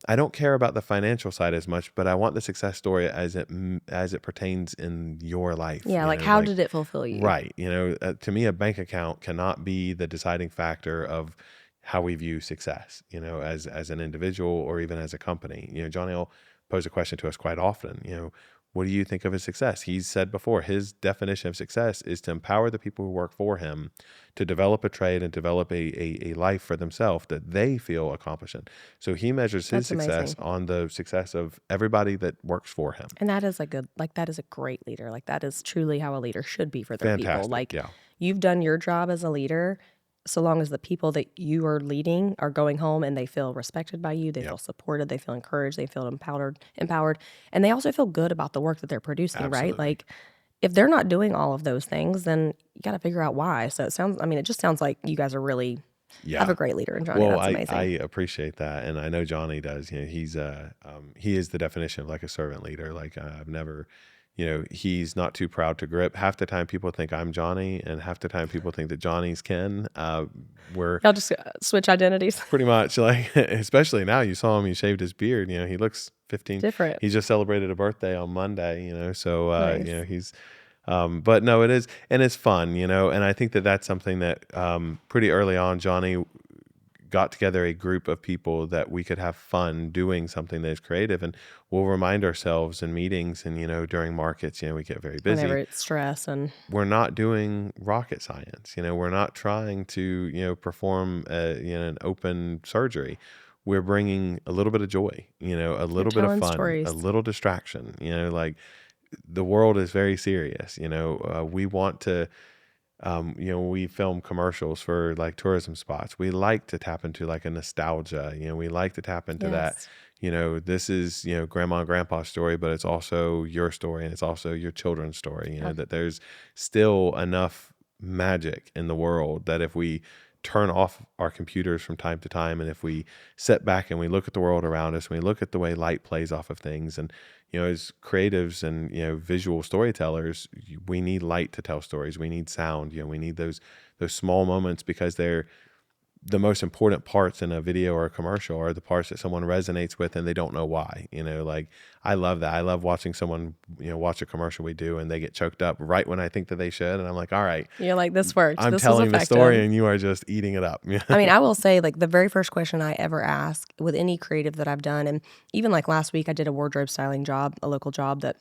A: I don't care about the financial side as much, but I want the success story as it pertains in your life.
B: Yeah, like how did it fulfill you?
A: Right. To me, a bank account cannot be the deciding factor of how we view success, as an individual or even as a company. Johnny will pose a question to us quite often, what do you think of his success? He's said before, his definition of success is to empower the people who work for him to develop a trade and develop a life for themselves that they feel accomplishing. So he measures his
B: That's
A: success
B: amazing.
A: on the success of everybody that works for him.
B: And that is a good, like, that is a great leader. Like, that is truly how a leader should be for their people.
A: Fantastic.
B: Like,
A: Yeah.
B: you've done your job as a leader. So long as the people that you are leading are going home and they feel respected by you, they feel supported, they feel encouraged, they feel empowered, and they also feel good about the work that they're producing, right?
A: Absolutely.
B: Like, if they're not doing all of those things, then you got to figure out why. So it just sounds like you guys are really have
A: Yeah.
B: a great leader in Johnny.
A: Well,
B: That's
A: I
B: amazing.
A: appreciate that, and I know Johnny does. He is the definition of like a servant leader. Like I've never, he's not too proud to grip. Half the time people think I'm Johnny, and half the time people think that Johnny's Ken. We're
B: Y'all just switch identities.
A: pretty much like, especially now. You saw him; he shaved his beard. He looks 15.
B: Different.
A: He just celebrated a birthday on Monday. So
B: Nice.
A: he's. But no, it is, and it's fun. And I think that that's something that pretty early on, Johnny got together a group of people that we could have fun doing something that is creative, and we'll remind ourselves in meetings and during markets, we get very
B: Whenever
A: busy.
B: it's stress and
A: We're not doing rocket science. We're not trying to perform an open surgery. We're bringing a little bit of joy, a
B: you're
A: little bit of
B: telling
A: fun, a
B: stories.
A: little distraction. Like the world is very serious. We want to we film commercials for like tourism spots. We like to tap into like a nostalgia. We like to tap into that.
B: Yes.
A: This is grandma and grandpa's story, but it's also your story and it's also your children's story.
B: Yep.
A: That there's still enough magic in the world that if we turn off our computers from time to time, and if we sit back and we look at the world around us, and we look at the way light plays off of things, and as creatives and visual storytellers, we need light to tell stories. We need sound. We need those small moments, because they're the most important parts in a video or a commercial are the parts that someone resonates with and they don't know why. Like I love that. I love watching someone watch a commercial we do and they get choked up right when I think that they should, and I'm like, all right,
B: You're like, this worked.
A: I'm
B: This was
A: telling the story
B: effective.
A: and you are just eating it up.
B: I mean, I will say, like, the very first question I ever ask with any creative that I've done, and even like last week, I did a wardrobe styling job, a local job that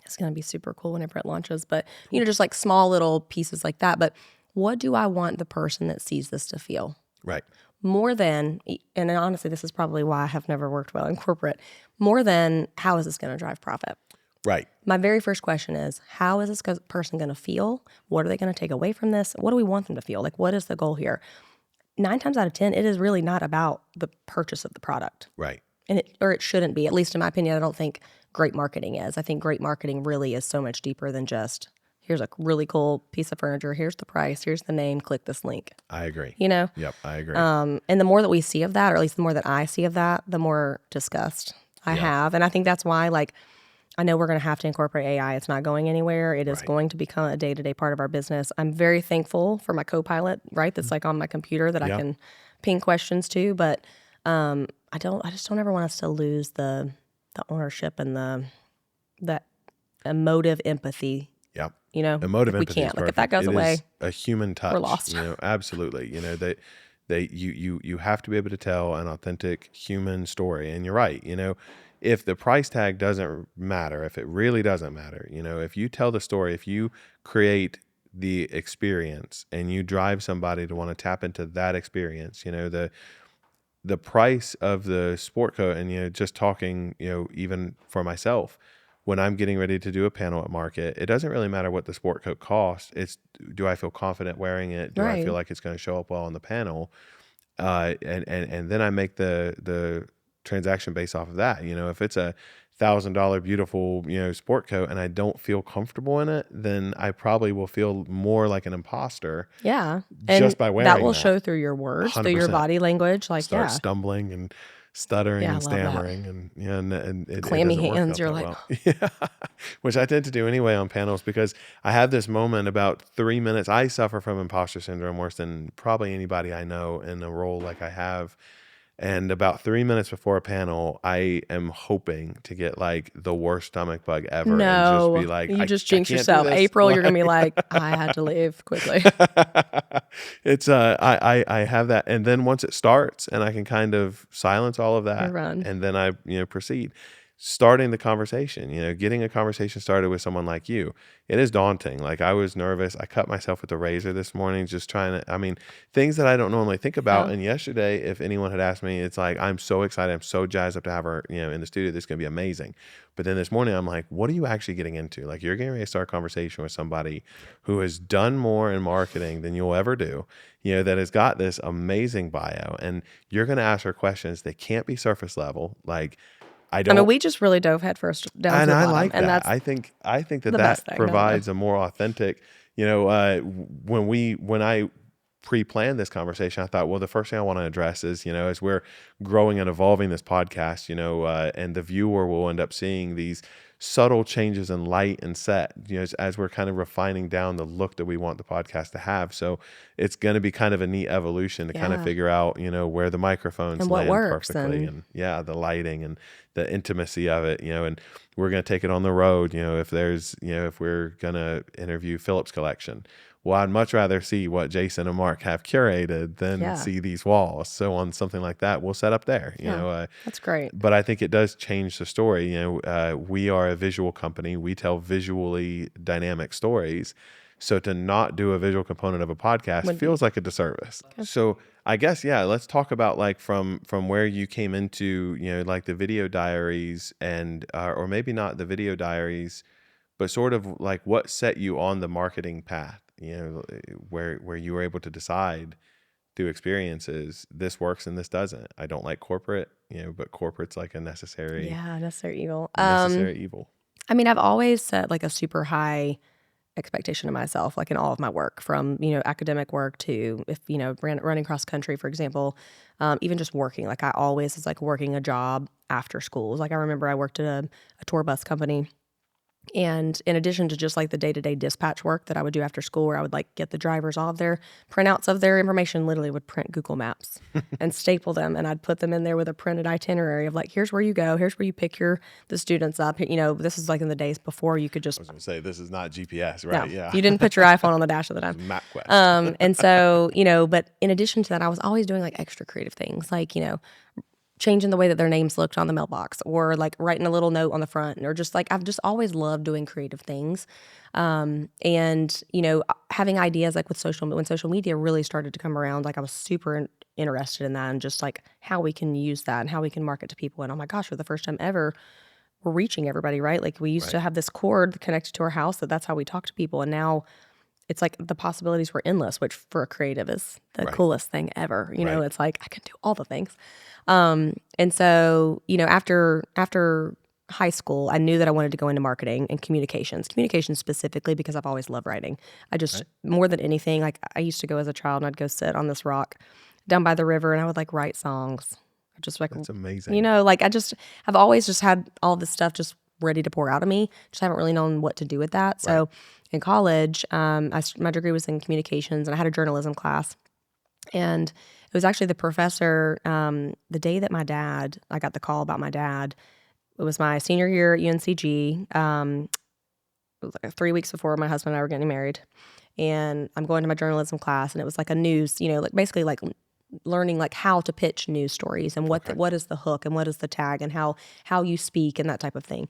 B: is going to be super cool whenever it launches. But, just like small little pieces like that. But what do I want the person that sees this to feel?
A: Right.
B: More than, and honestly, this is probably why I have never worked well in corporate, more than how is this going to drive profit?
A: Right.
B: My very first question is, how is this person going to feel? What are they going to take away from this? What do we want them to feel? Like, what is the goal here? 9 times out of 10, it is really not about the purchase of the product.
A: Right.
B: And it shouldn't be, at least in my opinion. I don't think great marketing is. I think great marketing really is so much deeper than just, here's a really cool piece of furniture, here's the price, here's the name, click this link.
A: I agree.
B: Yep,
A: I agree.
B: And the more that we see of that, or at least the more that I see of that, the more disgust I have. And I think that's why, like, I know we're going to have to incorporate AI. It's not going anywhere. It is going to become a day-to-day part of our business. I'm very thankful for my co-pilot, right? That's like on my computer that I can ping questions to. But I just don't ever want us to lose the ownership and that emotive empathy.
A: Yep.
B: if
A: Emotive
B: we
A: empathy
B: can't.
A: is
B: Like, if
A: perfect.
B: that goes
A: It
B: away,
A: is a human touch.
B: we're lost.
A: Absolutely. You have to be able to tell an authentic human story. And you're right. If the price tag doesn't matter, if it really doesn't matter, if you tell the story, if you create the experience and you drive somebody to want to tap into that experience, the price of the sport coat, and just talking, even for myself, when I'm getting ready to do a panel at market, it doesn't really matter what the sport coat costs. It's, do I feel confident wearing it? Do I
B: Right.
A: feel like it's going to show up well on the panel? And then I make the transaction based off of that. If it's $1,000 beautiful sport coat and I don't feel comfortable in it, then I probably will feel more like an imposter.
B: Yeah. And
A: just by wearing
B: that will
A: that.
B: show through your words, through your
A: 100%.
B: body language. Like,
A: Start stumbling and stuttering
B: Yeah, I
A: and
B: love that.
A: stammering and it
B: Clammy
A: doesn't work
B: hands,
A: out
B: you're
A: that
B: like,
A: well. Yeah. Which I tend to do anyway on panels, because I have this moment about 3 minutes. I suffer from imposter syndrome worse than probably anybody I know in a role like I have. And about 3 minutes before a panel, I am hoping to get like the worst stomach bug ever and just be like,
B: you just
A: I
B: jinx
A: can't do
B: yourself.
A: this.
B: April, you're gonna be like, I had to leave quickly.
A: It's I have that, and then once it starts and I can kind of silence all of
B: You
A: that,
B: run.
A: and then I proceed. starting the conversation, getting a conversation started with someone like you. It is daunting. Like, I was nervous. I cut myself with a razor this morning, just trying to, things that I don't normally think about.
B: Yeah.
A: And yesterday, if anyone had asked me, it's like, I'm so excited. I'm so jazzed up to have her, in the studio. This is going to be amazing. But then this morning, I'm like, what are you actually getting into? Like, you're getting ready to start a conversation with somebody who has done more in marketing than you'll ever do, that has got this amazing bio. And you're going to ask her questions that can't be surface level. Like,
B: we just really dove headfirst down to
A: and
B: the
A: I
B: bottom,
A: like
B: and
A: that.
B: that's
A: I think that
B: the best
A: that
B: thing, don't you?
A: provides a more authentic, when I pre-planned this conversation, I thought, well, the first thing I want to address is, as we're growing and evolving this podcast, and the viewer will end up seeing these subtle changes in light and set, as we're kind of refining down the look that we want the podcast to have. So it's going to be kind of a neat evolution to kind of
B: Yeah.
A: figure out, where the microphones
B: And what
A: land
B: works,
A: perfectly,
B: and
A: and the lighting and the intimacy of it, and we're going to take it on the road, if we're going to interview Philip's collection. Well, I'd much rather see what Jason and Mark have curated than
B: Yeah.
A: see these walls. So on something like that, we'll set up there,
B: that's great.
A: but I think it does change the story. We are a visual company. We tell visually dynamic stories. So to not do a visual component of a podcast feels like a disservice. So I guess, yeah, let's talk about like from where you came into, like the video diaries and, or maybe not the video diaries, but sort of like what set you on the marketing path, where you were able to decide through experiences, this works and this doesn't. I don't like corporate, but corporate's like a necessary
B: evil.
A: evil.
B: I've always set like a super high expectation of myself, like in all of my work, from academic work to if running cross country, for example, even just working. Like I always was like working a job after school. Like I remember I worked at a tour bus company. And in addition to just like the day-to-day dispatch work that I would do after school, where I would like get the drivers all of their printouts of their information, literally would print Google Maps and staple them. And I'd put them in there with a printed itinerary of like, here's where you go. Here's where you pick the students up. This is like in the days before you could just,
A: I was going to say, this is not GPS, right?
B: no,
A: Yeah.
B: you didn't put your iPhone on the dash of the time.
A: MapQuest.
B: And so, but in addition to that, I was always doing like extra creative things, like, changing the way that their names looked on the mailbox, or like writing a little note on the front, or just like I've just always loved doing creative things. And having ideas like when social media really started to come around, like I was super interested in that, and just like how we can use that and how we can market to people. And oh my gosh, for the first time ever, we're reaching everybody, right? Like we used to have this cord connected to our house that's how we talk to people, and now it's like the possibilities were endless, which for a creative is the coolest thing ever. It's like I can do all the things. And so, after high school, I knew that I wanted to go into marketing and communications specifically, because I've always loved writing. I just, more than anything, like I used to go as a child and I'd go sit on this rock down by the river and I would like write songs. Just like,
A: that's amazing.
B: Like I've always just had all this stuff just ready to pour out of me. Just haven't really known what to do with that. So in college, my degree was in communications, and I had a journalism class. And it was actually the professor, the day that I got the call about my dad. It was my senior year at UNCG. It was like 3 weeks before my husband and I were getting married. And I'm going to my journalism class, and it was like a news, like basically like learning like how to pitch news stories, and what is the hook and what is the tag, and how you speak and that type of thing.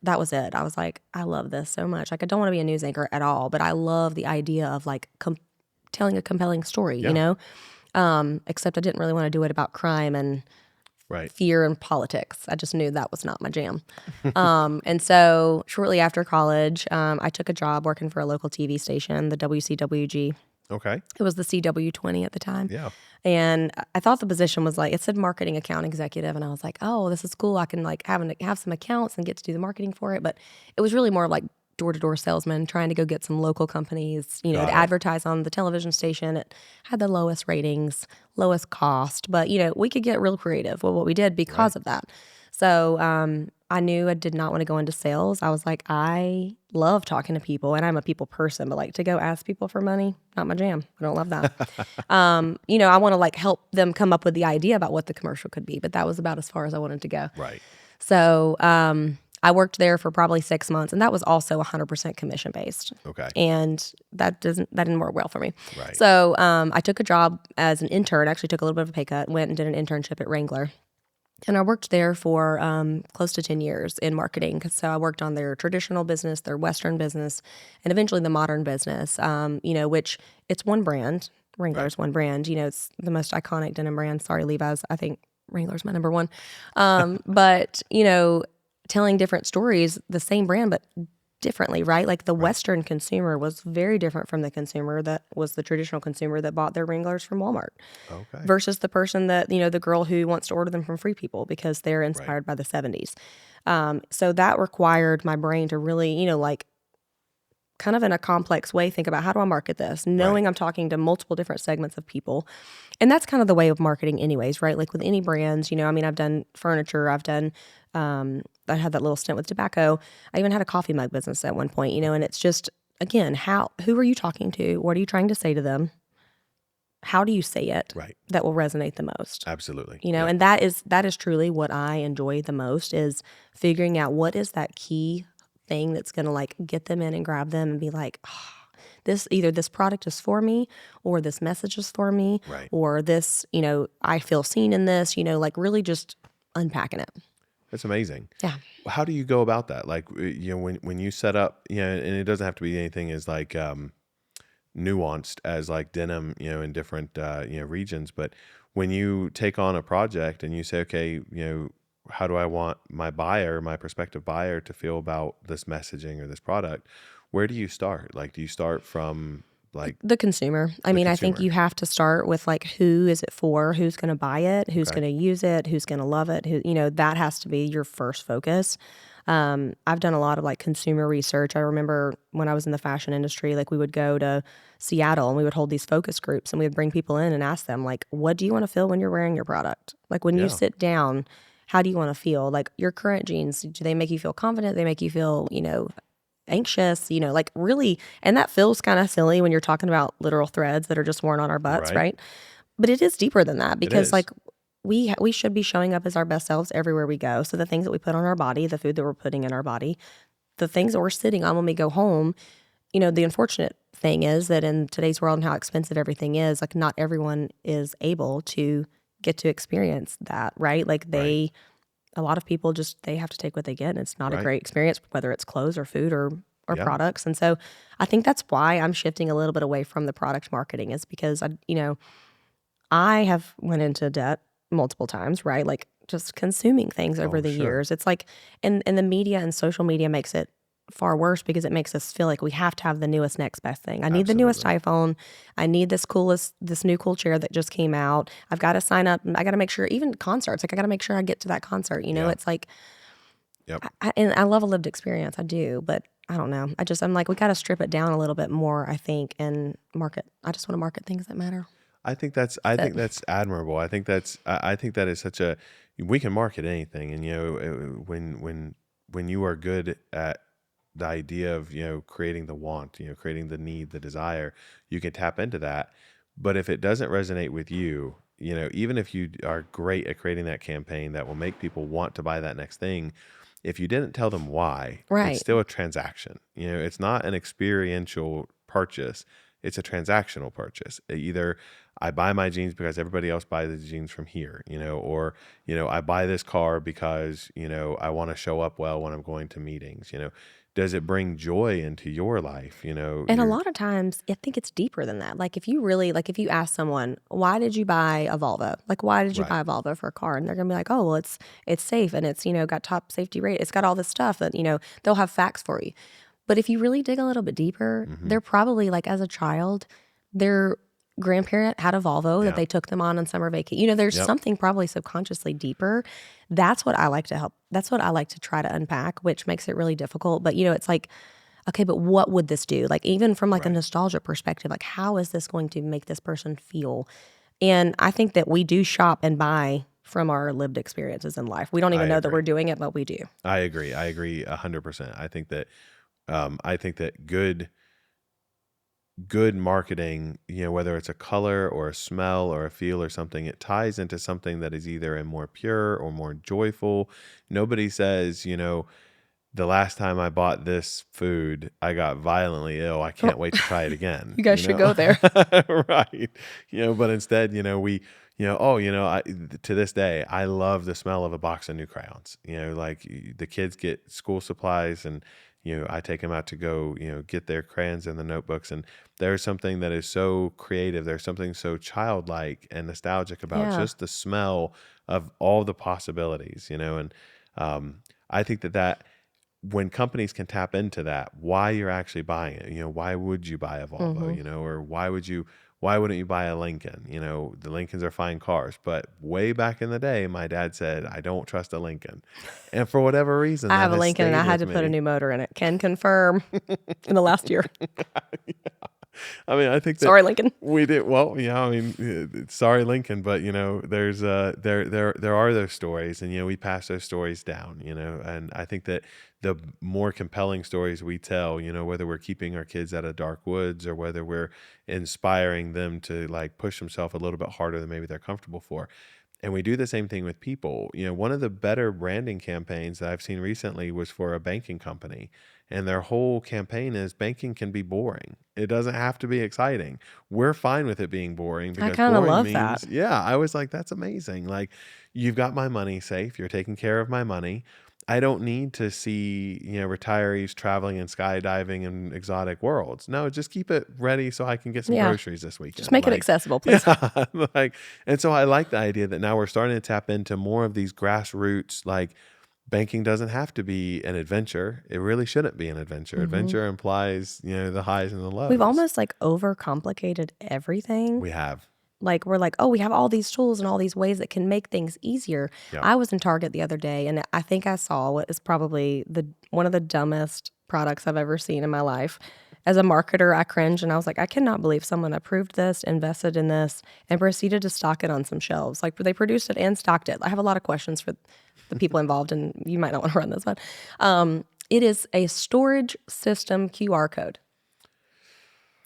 B: That was it. I was like, I love this so much. Like I don't want to be a news anchor at all, but I love the idea of like telling a compelling story, except I didn't really want to do it about crime and fear and politics. I just knew that was not my jam. And so shortly after college, I took a job working for a local TV station, the WCWG.
A: Okay.
B: It was the CW20 at the time.
A: Yeah.
B: And I thought the position was like, it said marketing account executive. And I was like, oh, this is cool. I can like have some accounts and get to do the marketing for it. But it was really more like door-to-door salesman trying to go get some local companies, to advertise on the television station. It had the lowest ratings, lowest cost. But, we could get real creative with what we did because of that. So I knew I did not want to go into sales. I was like, I love talking to people, and I'm a people person, but like to go ask people for money, not my jam. I don't love that. I want to like help them come up with the idea about what the commercial could be, but that was about as far as I wanted to go.
A: Right.
B: So I worked there for probably 6 months, and that was also 100% commission based.
A: Okay.
B: And that didn't work well for me.
A: Right.
B: So I took a job as an intern, actually took a little bit of a pay cut, went and did an internship at Wrangler. And I worked there for close to 10 years in marketing. So I worked on their traditional business, their Western business, and eventually the modern business, which it's one brand.
A: Right.
B: Wrangler's one brand. It's the most iconic denim brand. Sorry, Levi's. I think Wrangler's my number one. But, telling different stories, the same brand, but differently, right? Like the
A: Right.
B: Western consumer was very different from the consumer that was the traditional consumer that bought their Wranglers from Walmart
A: Okay.
B: versus the person that, the girl who wants to order them from Free People because they're
A: Right.
B: inspired by the 70s. So that required my brain to really, like kind of in a complex way, think about how do I market this,
A: Right.
B: knowing I'm talking to multiple different segments of people. And that's kind of the way of marketing, anyways, right? Like with any brands, I've done furniture, I had that little stint with tobacco. I even had a coffee mug business at one point, and
A: Okay.
B: it's just, again, who are you talking to? What are you trying to say to them? How do you say it
A: Right.
B: that will resonate the most?
A: Absolutely. Yep.
B: And that is truly what I enjoy the most is figuring out what is that key thing that's going to like get them in and grab them and be like, this product is for me, or this message is for me,
A: Right.
B: or this, I feel seen in this, like really just unpacking it.
A: That's amazing.
B: Yeah.
A: How do you go about that? Like, when you set up, and it doesn't have to be anything as like, nuanced as like denim, in different, regions, but when you take on a project and you say, okay, how do I want my prospective buyer to feel about this messaging or this product? Where do you start? Like, do you start from like
B: The consumer. I
A: the
B: mean, I think
A: consumer?
B: you have to start with like who is it for, who's going to buy it, who's
A: Okay.
B: going to use it, who's going to love it, who, that has to be your first focus. I've done a lot of like consumer research. I remember when I was in the fashion industry, like we would go to Seattle and we would hold these focus groups and we would bring people in and ask them like, what do you want to feel when you're wearing your product? Like when you
A: Yeah.
B: sit down, how do you want to feel? Like your current jeans, do they make you feel confident? They make you feel, anxious, like really, and that feels kind of silly when you're talking about literal threads that are just worn on our butts,
A: Right.
B: right? But it is deeper than that
A: It
B: because
A: is.
B: like we should be showing up as our best selves everywhere we go. So the things that we put on our body, the food that we're putting in our body, the things that we're sitting on when we go home, the unfortunate thing is that in today's world and how expensive everything is, like not everyone is able to get to experience that, right? Like
A: Right.
B: a lot of people just they have to take what they get and it's not a
A: Right.
B: great experience whether it's clothes or food or
A: Yeah.
B: products. And so I think that's why I'm shifting a little bit away from the product marketing is because I have went into debt multiple times, right? Like just consuming things over
A: Oh,
B: the
A: sure.
B: years. It's like and the media and social media makes it far worse because it makes us feel like we have to have the newest next best thing. I need the newest
A: Absolutely.
B: iPhone. I need this new cool chair that just came out. I've got to sign up. I got to make sure even concerts, like I got to make sure I get to that concert,
A: Yeah.
B: It's like
A: Yep.
B: and I love a lived experience. I do, but I don't know. I'm like we got to strip it down a little bit more, I think, and market. I just want to market things that matter.
A: I
B: That's
A: think
B: it.
A: that's admirable. I think that is such a we can market anything, and when you are good at the idea of creating the want, creating the need, the desire, you can tap into that. But if it doesn't resonate with you, even if you are great at creating that campaign that will make people want to buy that next thing, if you didn't tell them why, it's
B: Right.
A: still a transaction. It's not an experiential purchase. It's a transactional purchase. Either I buy my jeans because everybody else buys the jeans from here, or, I buy this car because, I want to show up well when I'm going to meetings, does it bring joy into your life?
B: And a
A: You're
B: lot of times, I think it's deeper than that. Like if you really, like if you ask someone, why did you buy a Volvo? Like why did you
A: right.
B: buy a Volvo for a car? And they're gonna be like, oh, well, it's safe and it's got top safety rate. It's got all this stuff that they'll have facts for you. But if you really dig a little bit deeper,
A: Hmm.
B: they're probably like as a child, their grandparent had a Volvo that
A: Yeah.
B: they took them on summer vacation. There's
A: Yep.
B: something probably subconsciously deeper. That's what I like to help. That's what I like to try to unpack, which makes it really difficult. But it's like, okay, but what would this do? Like even from like a
A: Right.
B: nostalgia perspective, like how is this going to make this person feel? And I think that we do shop and buy from our lived experiences in life. We don't
A: I
B: even know that we're
A: agree.
B: doing it, but we do.
A: I agree. I agree 100%. I think that good marketing, whether it's a color or a smell or a feel or something, it ties into something that is either a more pure or more joyful. Nobody says, the last time I bought this food, I got violently ill. I can't wait to try it again,
B: You guys should go there.
A: Right. But instead, To this day, I love the smell of a box of new crayons. Like the kids get school supplies, and I take them out to go, get their crayons and the notebooks, and there's something that is so creative. There's something so childlike and nostalgic about
B: Yeah.
A: just the smell of all the possibilities, and I think that when companies can tap into that, why you're actually buying it, why would you buy a Volvo,
B: Hmm.
A: or why wouldn't you buy a Lincoln? The Lincolns are fine cars, but way back in the day, my dad said, I don't trust a Lincoln. And for whatever reason,
B: I
A: that
B: have a
A: has
B: Lincoln and I
A: stayed
B: had
A: with
B: to put a
A: me.
B: new motor in it. Can confirm in the last year.
A: I mean, I think that
B: Sorry, Lincoln.
A: we did well. Yeah, I mean, sorry, Lincoln, but there's there are those stories, and we pass those stories down. And I think that the more compelling stories we tell, whether we're keeping our kids out of dark woods or whether we're inspiring them to like push themselves a little bit harder than maybe they're comfortable for. And we do the same thing with people. One of the better branding campaigns that I've seen recently was for a banking company. And their whole campaign is banking can be boring. It doesn't have to be exciting. We're fine with it being boring
B: I
A: because
B: kind of
A: boring
B: love that.
A: means, yeah, I was like, that's amazing. Like, you've got my money safe. You're taking care of my money. I don't need to see, retirees traveling and skydiving in exotic worlds. No, just keep it ready so I can get some
B: Yeah.
A: groceries this
B: Just
A: weekend.
B: make it
A: Like,
B: accessible, please.
A: yeah, like, and so I like the idea that now we're starting to tap into more of these grassroots, like banking doesn't have to be an adventure. It really shouldn't be an adventure.
B: Hmm.
A: Adventure implies, the highs and the
B: We've
A: lows.
B: almost like overcomplicated everything.
A: We have.
B: Like we're like, oh, we have all these tools and all these ways that can make things easier.
A: Yep.
B: I was in Target the other day and I think I saw what is probably the one of the dumbest products I've ever seen in my life. As a marketer, I cringed and I was like, I cannot believe someone approved this, invested in this, and proceeded to stock it on some shelves. Like they produced it and stocked it. I have a lot of questions for the people involved, and you might not want to run this one. It is a storage system QR code.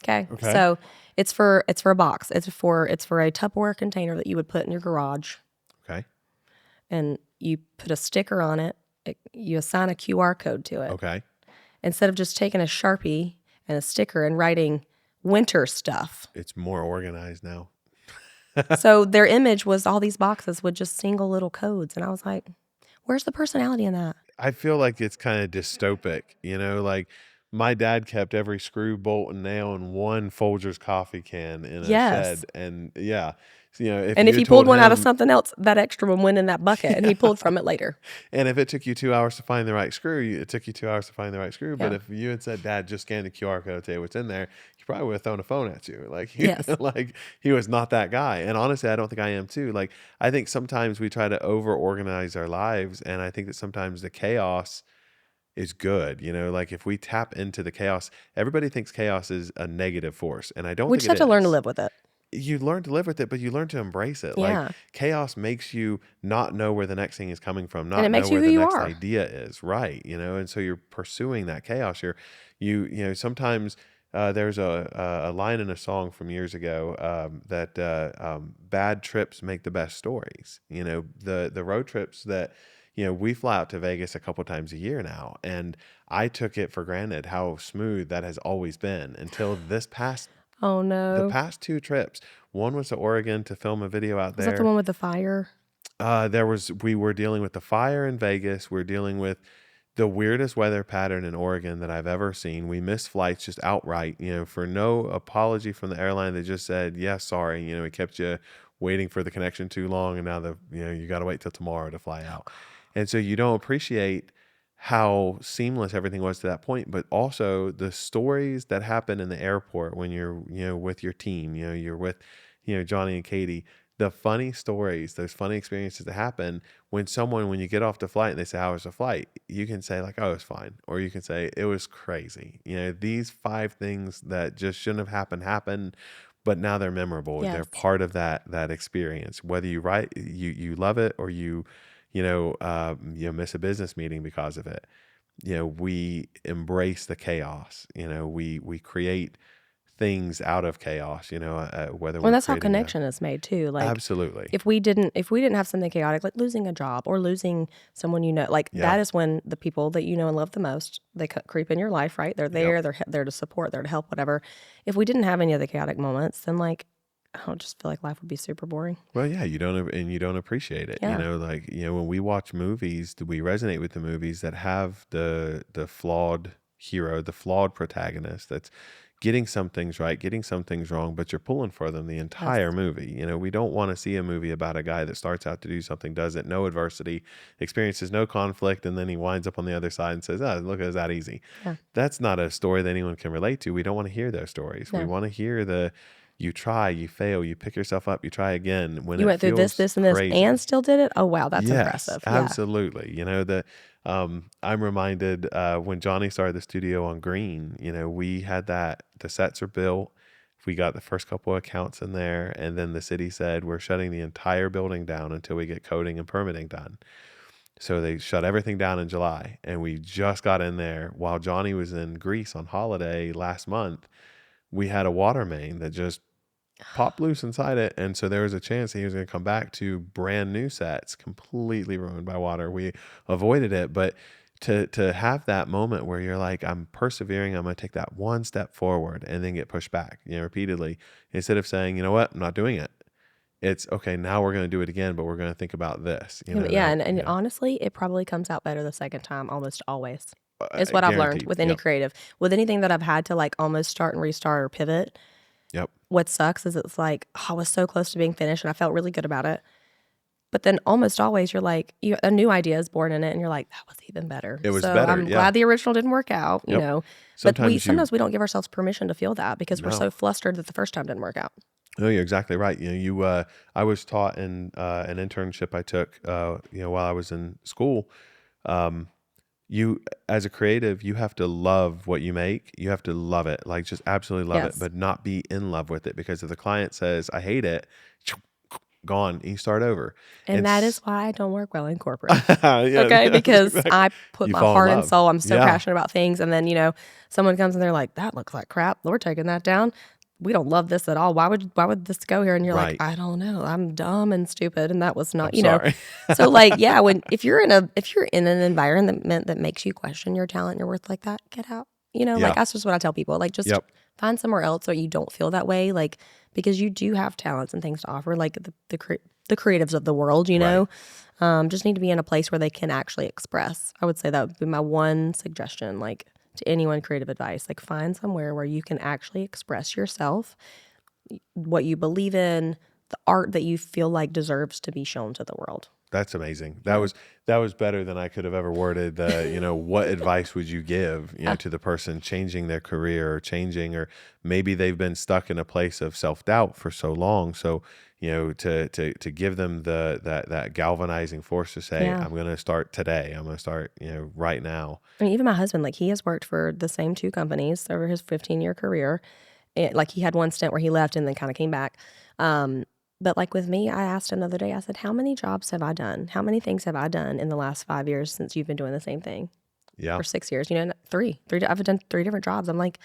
B: Okay.
A: Okay.
B: So it's for a box. It's for a Tupperware container that you would put in your garage,
A: Okay.
B: and you put a sticker on it. You assign a QR code to it.
A: Okay.
B: Instead of just taking a Sharpie and a sticker and writing winter stuff.
A: It's more organized now.
B: So their image was all these boxes with just single little codes. And I was like, where's the personality in that?
A: I feel like it's kind of dystopic, like my dad kept every screw, bolt, and nail in one Folgers coffee can in a
B: Yes.
A: shed. And yeah, so, if
B: And
A: you
B: if
A: had
B: he pulled
A: told
B: one out of
A: him,
B: something else, that extra one went in that bucket and he pulled from it later.
A: and if it took you 2 hours to find the right screw, it took you 2 hours to find the right screw. But
B: Yeah.
A: if you had said, Dad, just scan the QR code, tell you what's in there, he probably would have thrown a phone at you. Like,
B: Yes.
A: like he was not that guy. And honestly, I don't think I am too. Like, I think sometimes we try to over organize our lives. And I think that sometimes the chaos is good. Like if we tap into the chaos, everybody thinks chaos is a negative force. And I don't
B: We
A: think
B: just
A: it
B: have to learn to
A: is.
B: live with it.
A: You learn to live with it, but you learn to embrace it. Like
B: Yeah.
A: chaos makes you not know where the next thing is coming from,
B: And it
A: not know
B: makes you
A: where
B: who
A: the
B: you
A: next
B: are.
A: idea is, right? And so you're pursuing that chaos. Sometimes there's a line in a song from years ago that bad trips make the best stories. The road trips that we fly out to Vegas a couple times a year now, and I took it for granted how smooth that has always been until
B: Oh
A: the
B: no.
A: past two trips. One was to Oregon to film a video out
B: Was that the
A: there.
B: one with the fire?
A: We were dealing with the fire in Vegas. We're dealing with the weirdest weather pattern in Oregon that I've ever seen. We missed flights just outright, for no apology from the airline. They just said, yeah, sorry. We kept you waiting for the connection too long. And now you got to wait till tomorrow to fly out. And so you don't appreciate how seamless everything was to that point, but also the stories that happen in the airport when you're, with your team, you're with, Johnny and Katie, the funny stories, those funny experiences that happen when you get off the flight and they say, how was the flight? You can say like, oh, it's fine. Or you can say it was crazy. These 5 things that just shouldn't have happened, but now they're memorable. They're
B: Yes.
A: part of that experience, whether you love it or you miss a business meeting because of it. We embrace the chaos. We create things out of chaos. Whether
B: Well,
A: we're
B: that's how
A: creating
B: connection is made too. Like
A: absolutely,
B: if we didn't have something chaotic, like losing a job or losing someone like
A: yeah,
B: that is when the people that you know and love the most, they creep in your life, right? They're
A: yep,
B: there, they're there to support, there to help, whatever. If we didn't have any of the chaotic moments, then like I don't just feel like life would be super boring.
A: Well, yeah, you don't appreciate it.
B: Yeah.
A: Like, when we watch movies, do we resonate with the movies that have the flawed hero, the flawed protagonist that's getting some things right, getting some things wrong, but you're pulling for them the
B: Yes.
A: entire movie. We don't want to see a movie about a guy that starts out to do something, does it, no adversity, experiences no conflict, and then he winds up on the other side and says, "Oh, look, it's that easy."
B: Yeah.
A: That's not a story that anyone can relate to. We don't want to hear those stories. We
B: No.
A: want to hear you try, you fail, you pick yourself up, you try again when
B: You
A: it
B: went through this,
A: feels
B: this, and this, and
A: crazy.
B: still did it. Oh wow, that's
A: Yes,
B: impressive. Yeah.
A: absolutely. I'm reminded when Johnny started the studio on Green, we had the sets are built. We got the first couple of accounts in there, and then the city said, we're shutting the entire building down until we get coding and permitting done. So they shut everything down in July, and we just got in there while Johnny was in Greece on holiday last month. We had a water main that just popped loose inside it, and so there was a chance that he was going to come back to brand new sets completely ruined by water. We avoided it, but to have that moment where you're like, I'm persevering, I'm going to take that one step forward and then get pushed back, repeatedly, instead of saying, you know what, I'm not doing it. It's okay, now we're going to do it again, but we're going to think about this,
B: Yeah, and honestly, it probably comes out better the second time, almost always. Is what I've learned
A: guaranteed.
B: with any
A: Yep.
B: creative. With anything that I've had to like almost start and restart or pivot,
A: Yep.
B: what sucks is it's like, oh, I was so close to being finished and I felt really good about it. But then almost always you're like, a new idea is born in it and you're like, that was even better.
A: It was
B: So
A: better.
B: I'm
A: Yeah.
B: glad the original didn't work out,
A: Yep.
B: But
A: Sometimes
B: we don't give ourselves permission to feel that because we're
A: No.
B: so flustered that the first time didn't work out.
A: No, you're exactly right. I was taught in an internship I took, while I was in school. You, as a creative, you have to love what you make. You have to love it, like just absolutely love it,
B: Yes.
A: but not be in love with it, because if the client says, "I hate it," gone, you start over.
B: And that is why I don't work well in corporate.
A: Yeah,
B: Okay, because
A: exactly.
B: I put
A: You
B: my
A: fall in
B: heart and
A: love.
B: soul. I'm so
A: Yeah.
B: passionate about things. And then, someone comes and they're like, that looks like crap. We're taking that down. We don't love this at all. Why would this go here? And you're
A: Right.
B: like, I don't know. I'm dumb and stupid. And that was not,
A: I'm sorry.
B: So like, yeah, if you're in an environment that makes you question your talent, your worth like that, get out.
A: Yeah.
B: Like that's just what I tell people. Like just
A: Yep.
B: find somewhere else where you don't feel that way. Like, because you do have talents and things to offer, like the creatives of the world, just need to be in a place where they can actually express. I would say that would be my one suggestion, like to anyone, creative advice, like find somewhere where you can actually express yourself, what you believe in, the art that you feel like deserves to be shown to the world.
A: That's amazing. That was better than I could have ever worded. What advice would you give, to the person changing their career or changing, or maybe they've been stuck in a place of self-doubt for so long. So, to give them that galvanizing force to say,
B: Yeah.
A: I'm going to start today. I'm going to start, right now.
B: I mean, even my husband, like he has worked for the same two companies over his 15-year career. Like he had one stint where he left and then kind of came back. But like with me, I asked him the other day, I said, how many jobs have I done? How many things have I done in the last 5 years since you've been doing the same thing?
A: Yeah.
B: Or 6 years, three. I've done 3 different jobs. I'm like,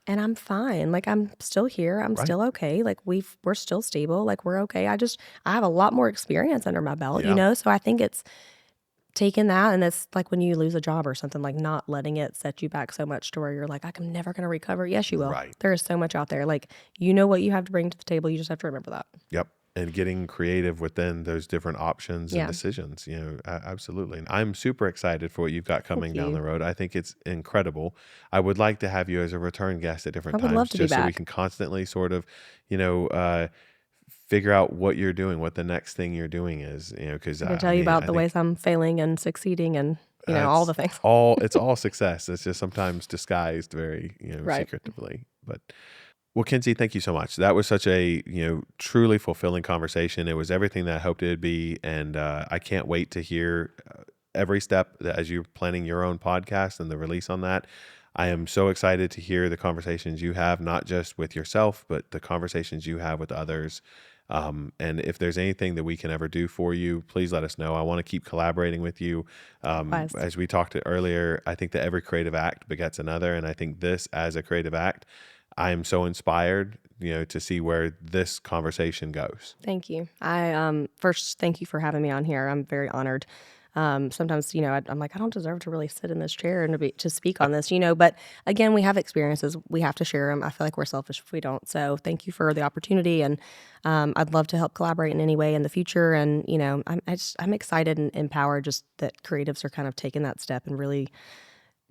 B: and I'm fine. Like I'm still here. I'm
A: Right.
B: still okay. Like we're still stable. Like we're okay. I have a lot more experience under my belt,
A: Yeah.
B: So I think it's taking that, and it's like when you lose a job or something, like not letting it set you back so much to where you're like, I'm never going to recover. Yes, you will.
A: Right.
B: There is so much out there. Like, what you have to bring to the table. You just have to remember that.
A: Yep. And getting creative within those different options and
B: Yeah.
A: decisions, absolutely. And I'm super excited for what you've got coming down
B: you.
A: the road. I think it's incredible. I would like to have you as a return guest at different
B: I would
A: times,
B: love to be
A: just so we
B: back.
A: can constantly sort of, figure out what you're doing, what the next thing you're doing is, because
B: I can tell you about the ways I'm failing and succeeding and, all the things.
A: It's all success. It's just sometimes disguised very,
B: Right.
A: secretively. But well, Kenzie, thank you so much. That was such a, truly fulfilling conversation. It was everything that I hoped it'd be. And I can't wait to hear every step as you're planning your own podcast and the release on that. I am so excited to hear the conversations you have, not just with yourself, but the conversations you have with others. And if there's anything that we can ever do for you, please let us know. I want to keep collaborating with you.
B: Likewise.
A: As we talked earlier, I think that every creative act begets another. And I think this, as a creative act, I am so inspired, to see where this conversation goes.
B: Thank you. I first thank you for having me on here. I'm very honored. Sometimes, I'm like, I don't deserve to really sit in this chair and to speak on this, but again, we have experiences. We have to share them. I feel like we're selfish if we don't. So thank you for the opportunity. And I'd love to help collaborate in any way in the future. And, I'm excited and empowered just that creatives are kind of taking that step and really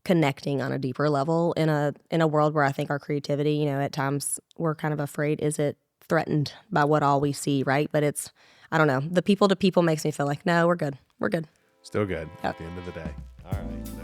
B: connecting on a deeper level in a world where I think our creativity, at times we're kind of afraid, is it threatened by what all we see, right? But I don't know, the people to people makes me feel like, no, we're good. We're good.
A: Still good
B: Yep.
A: at the end of the day. All right.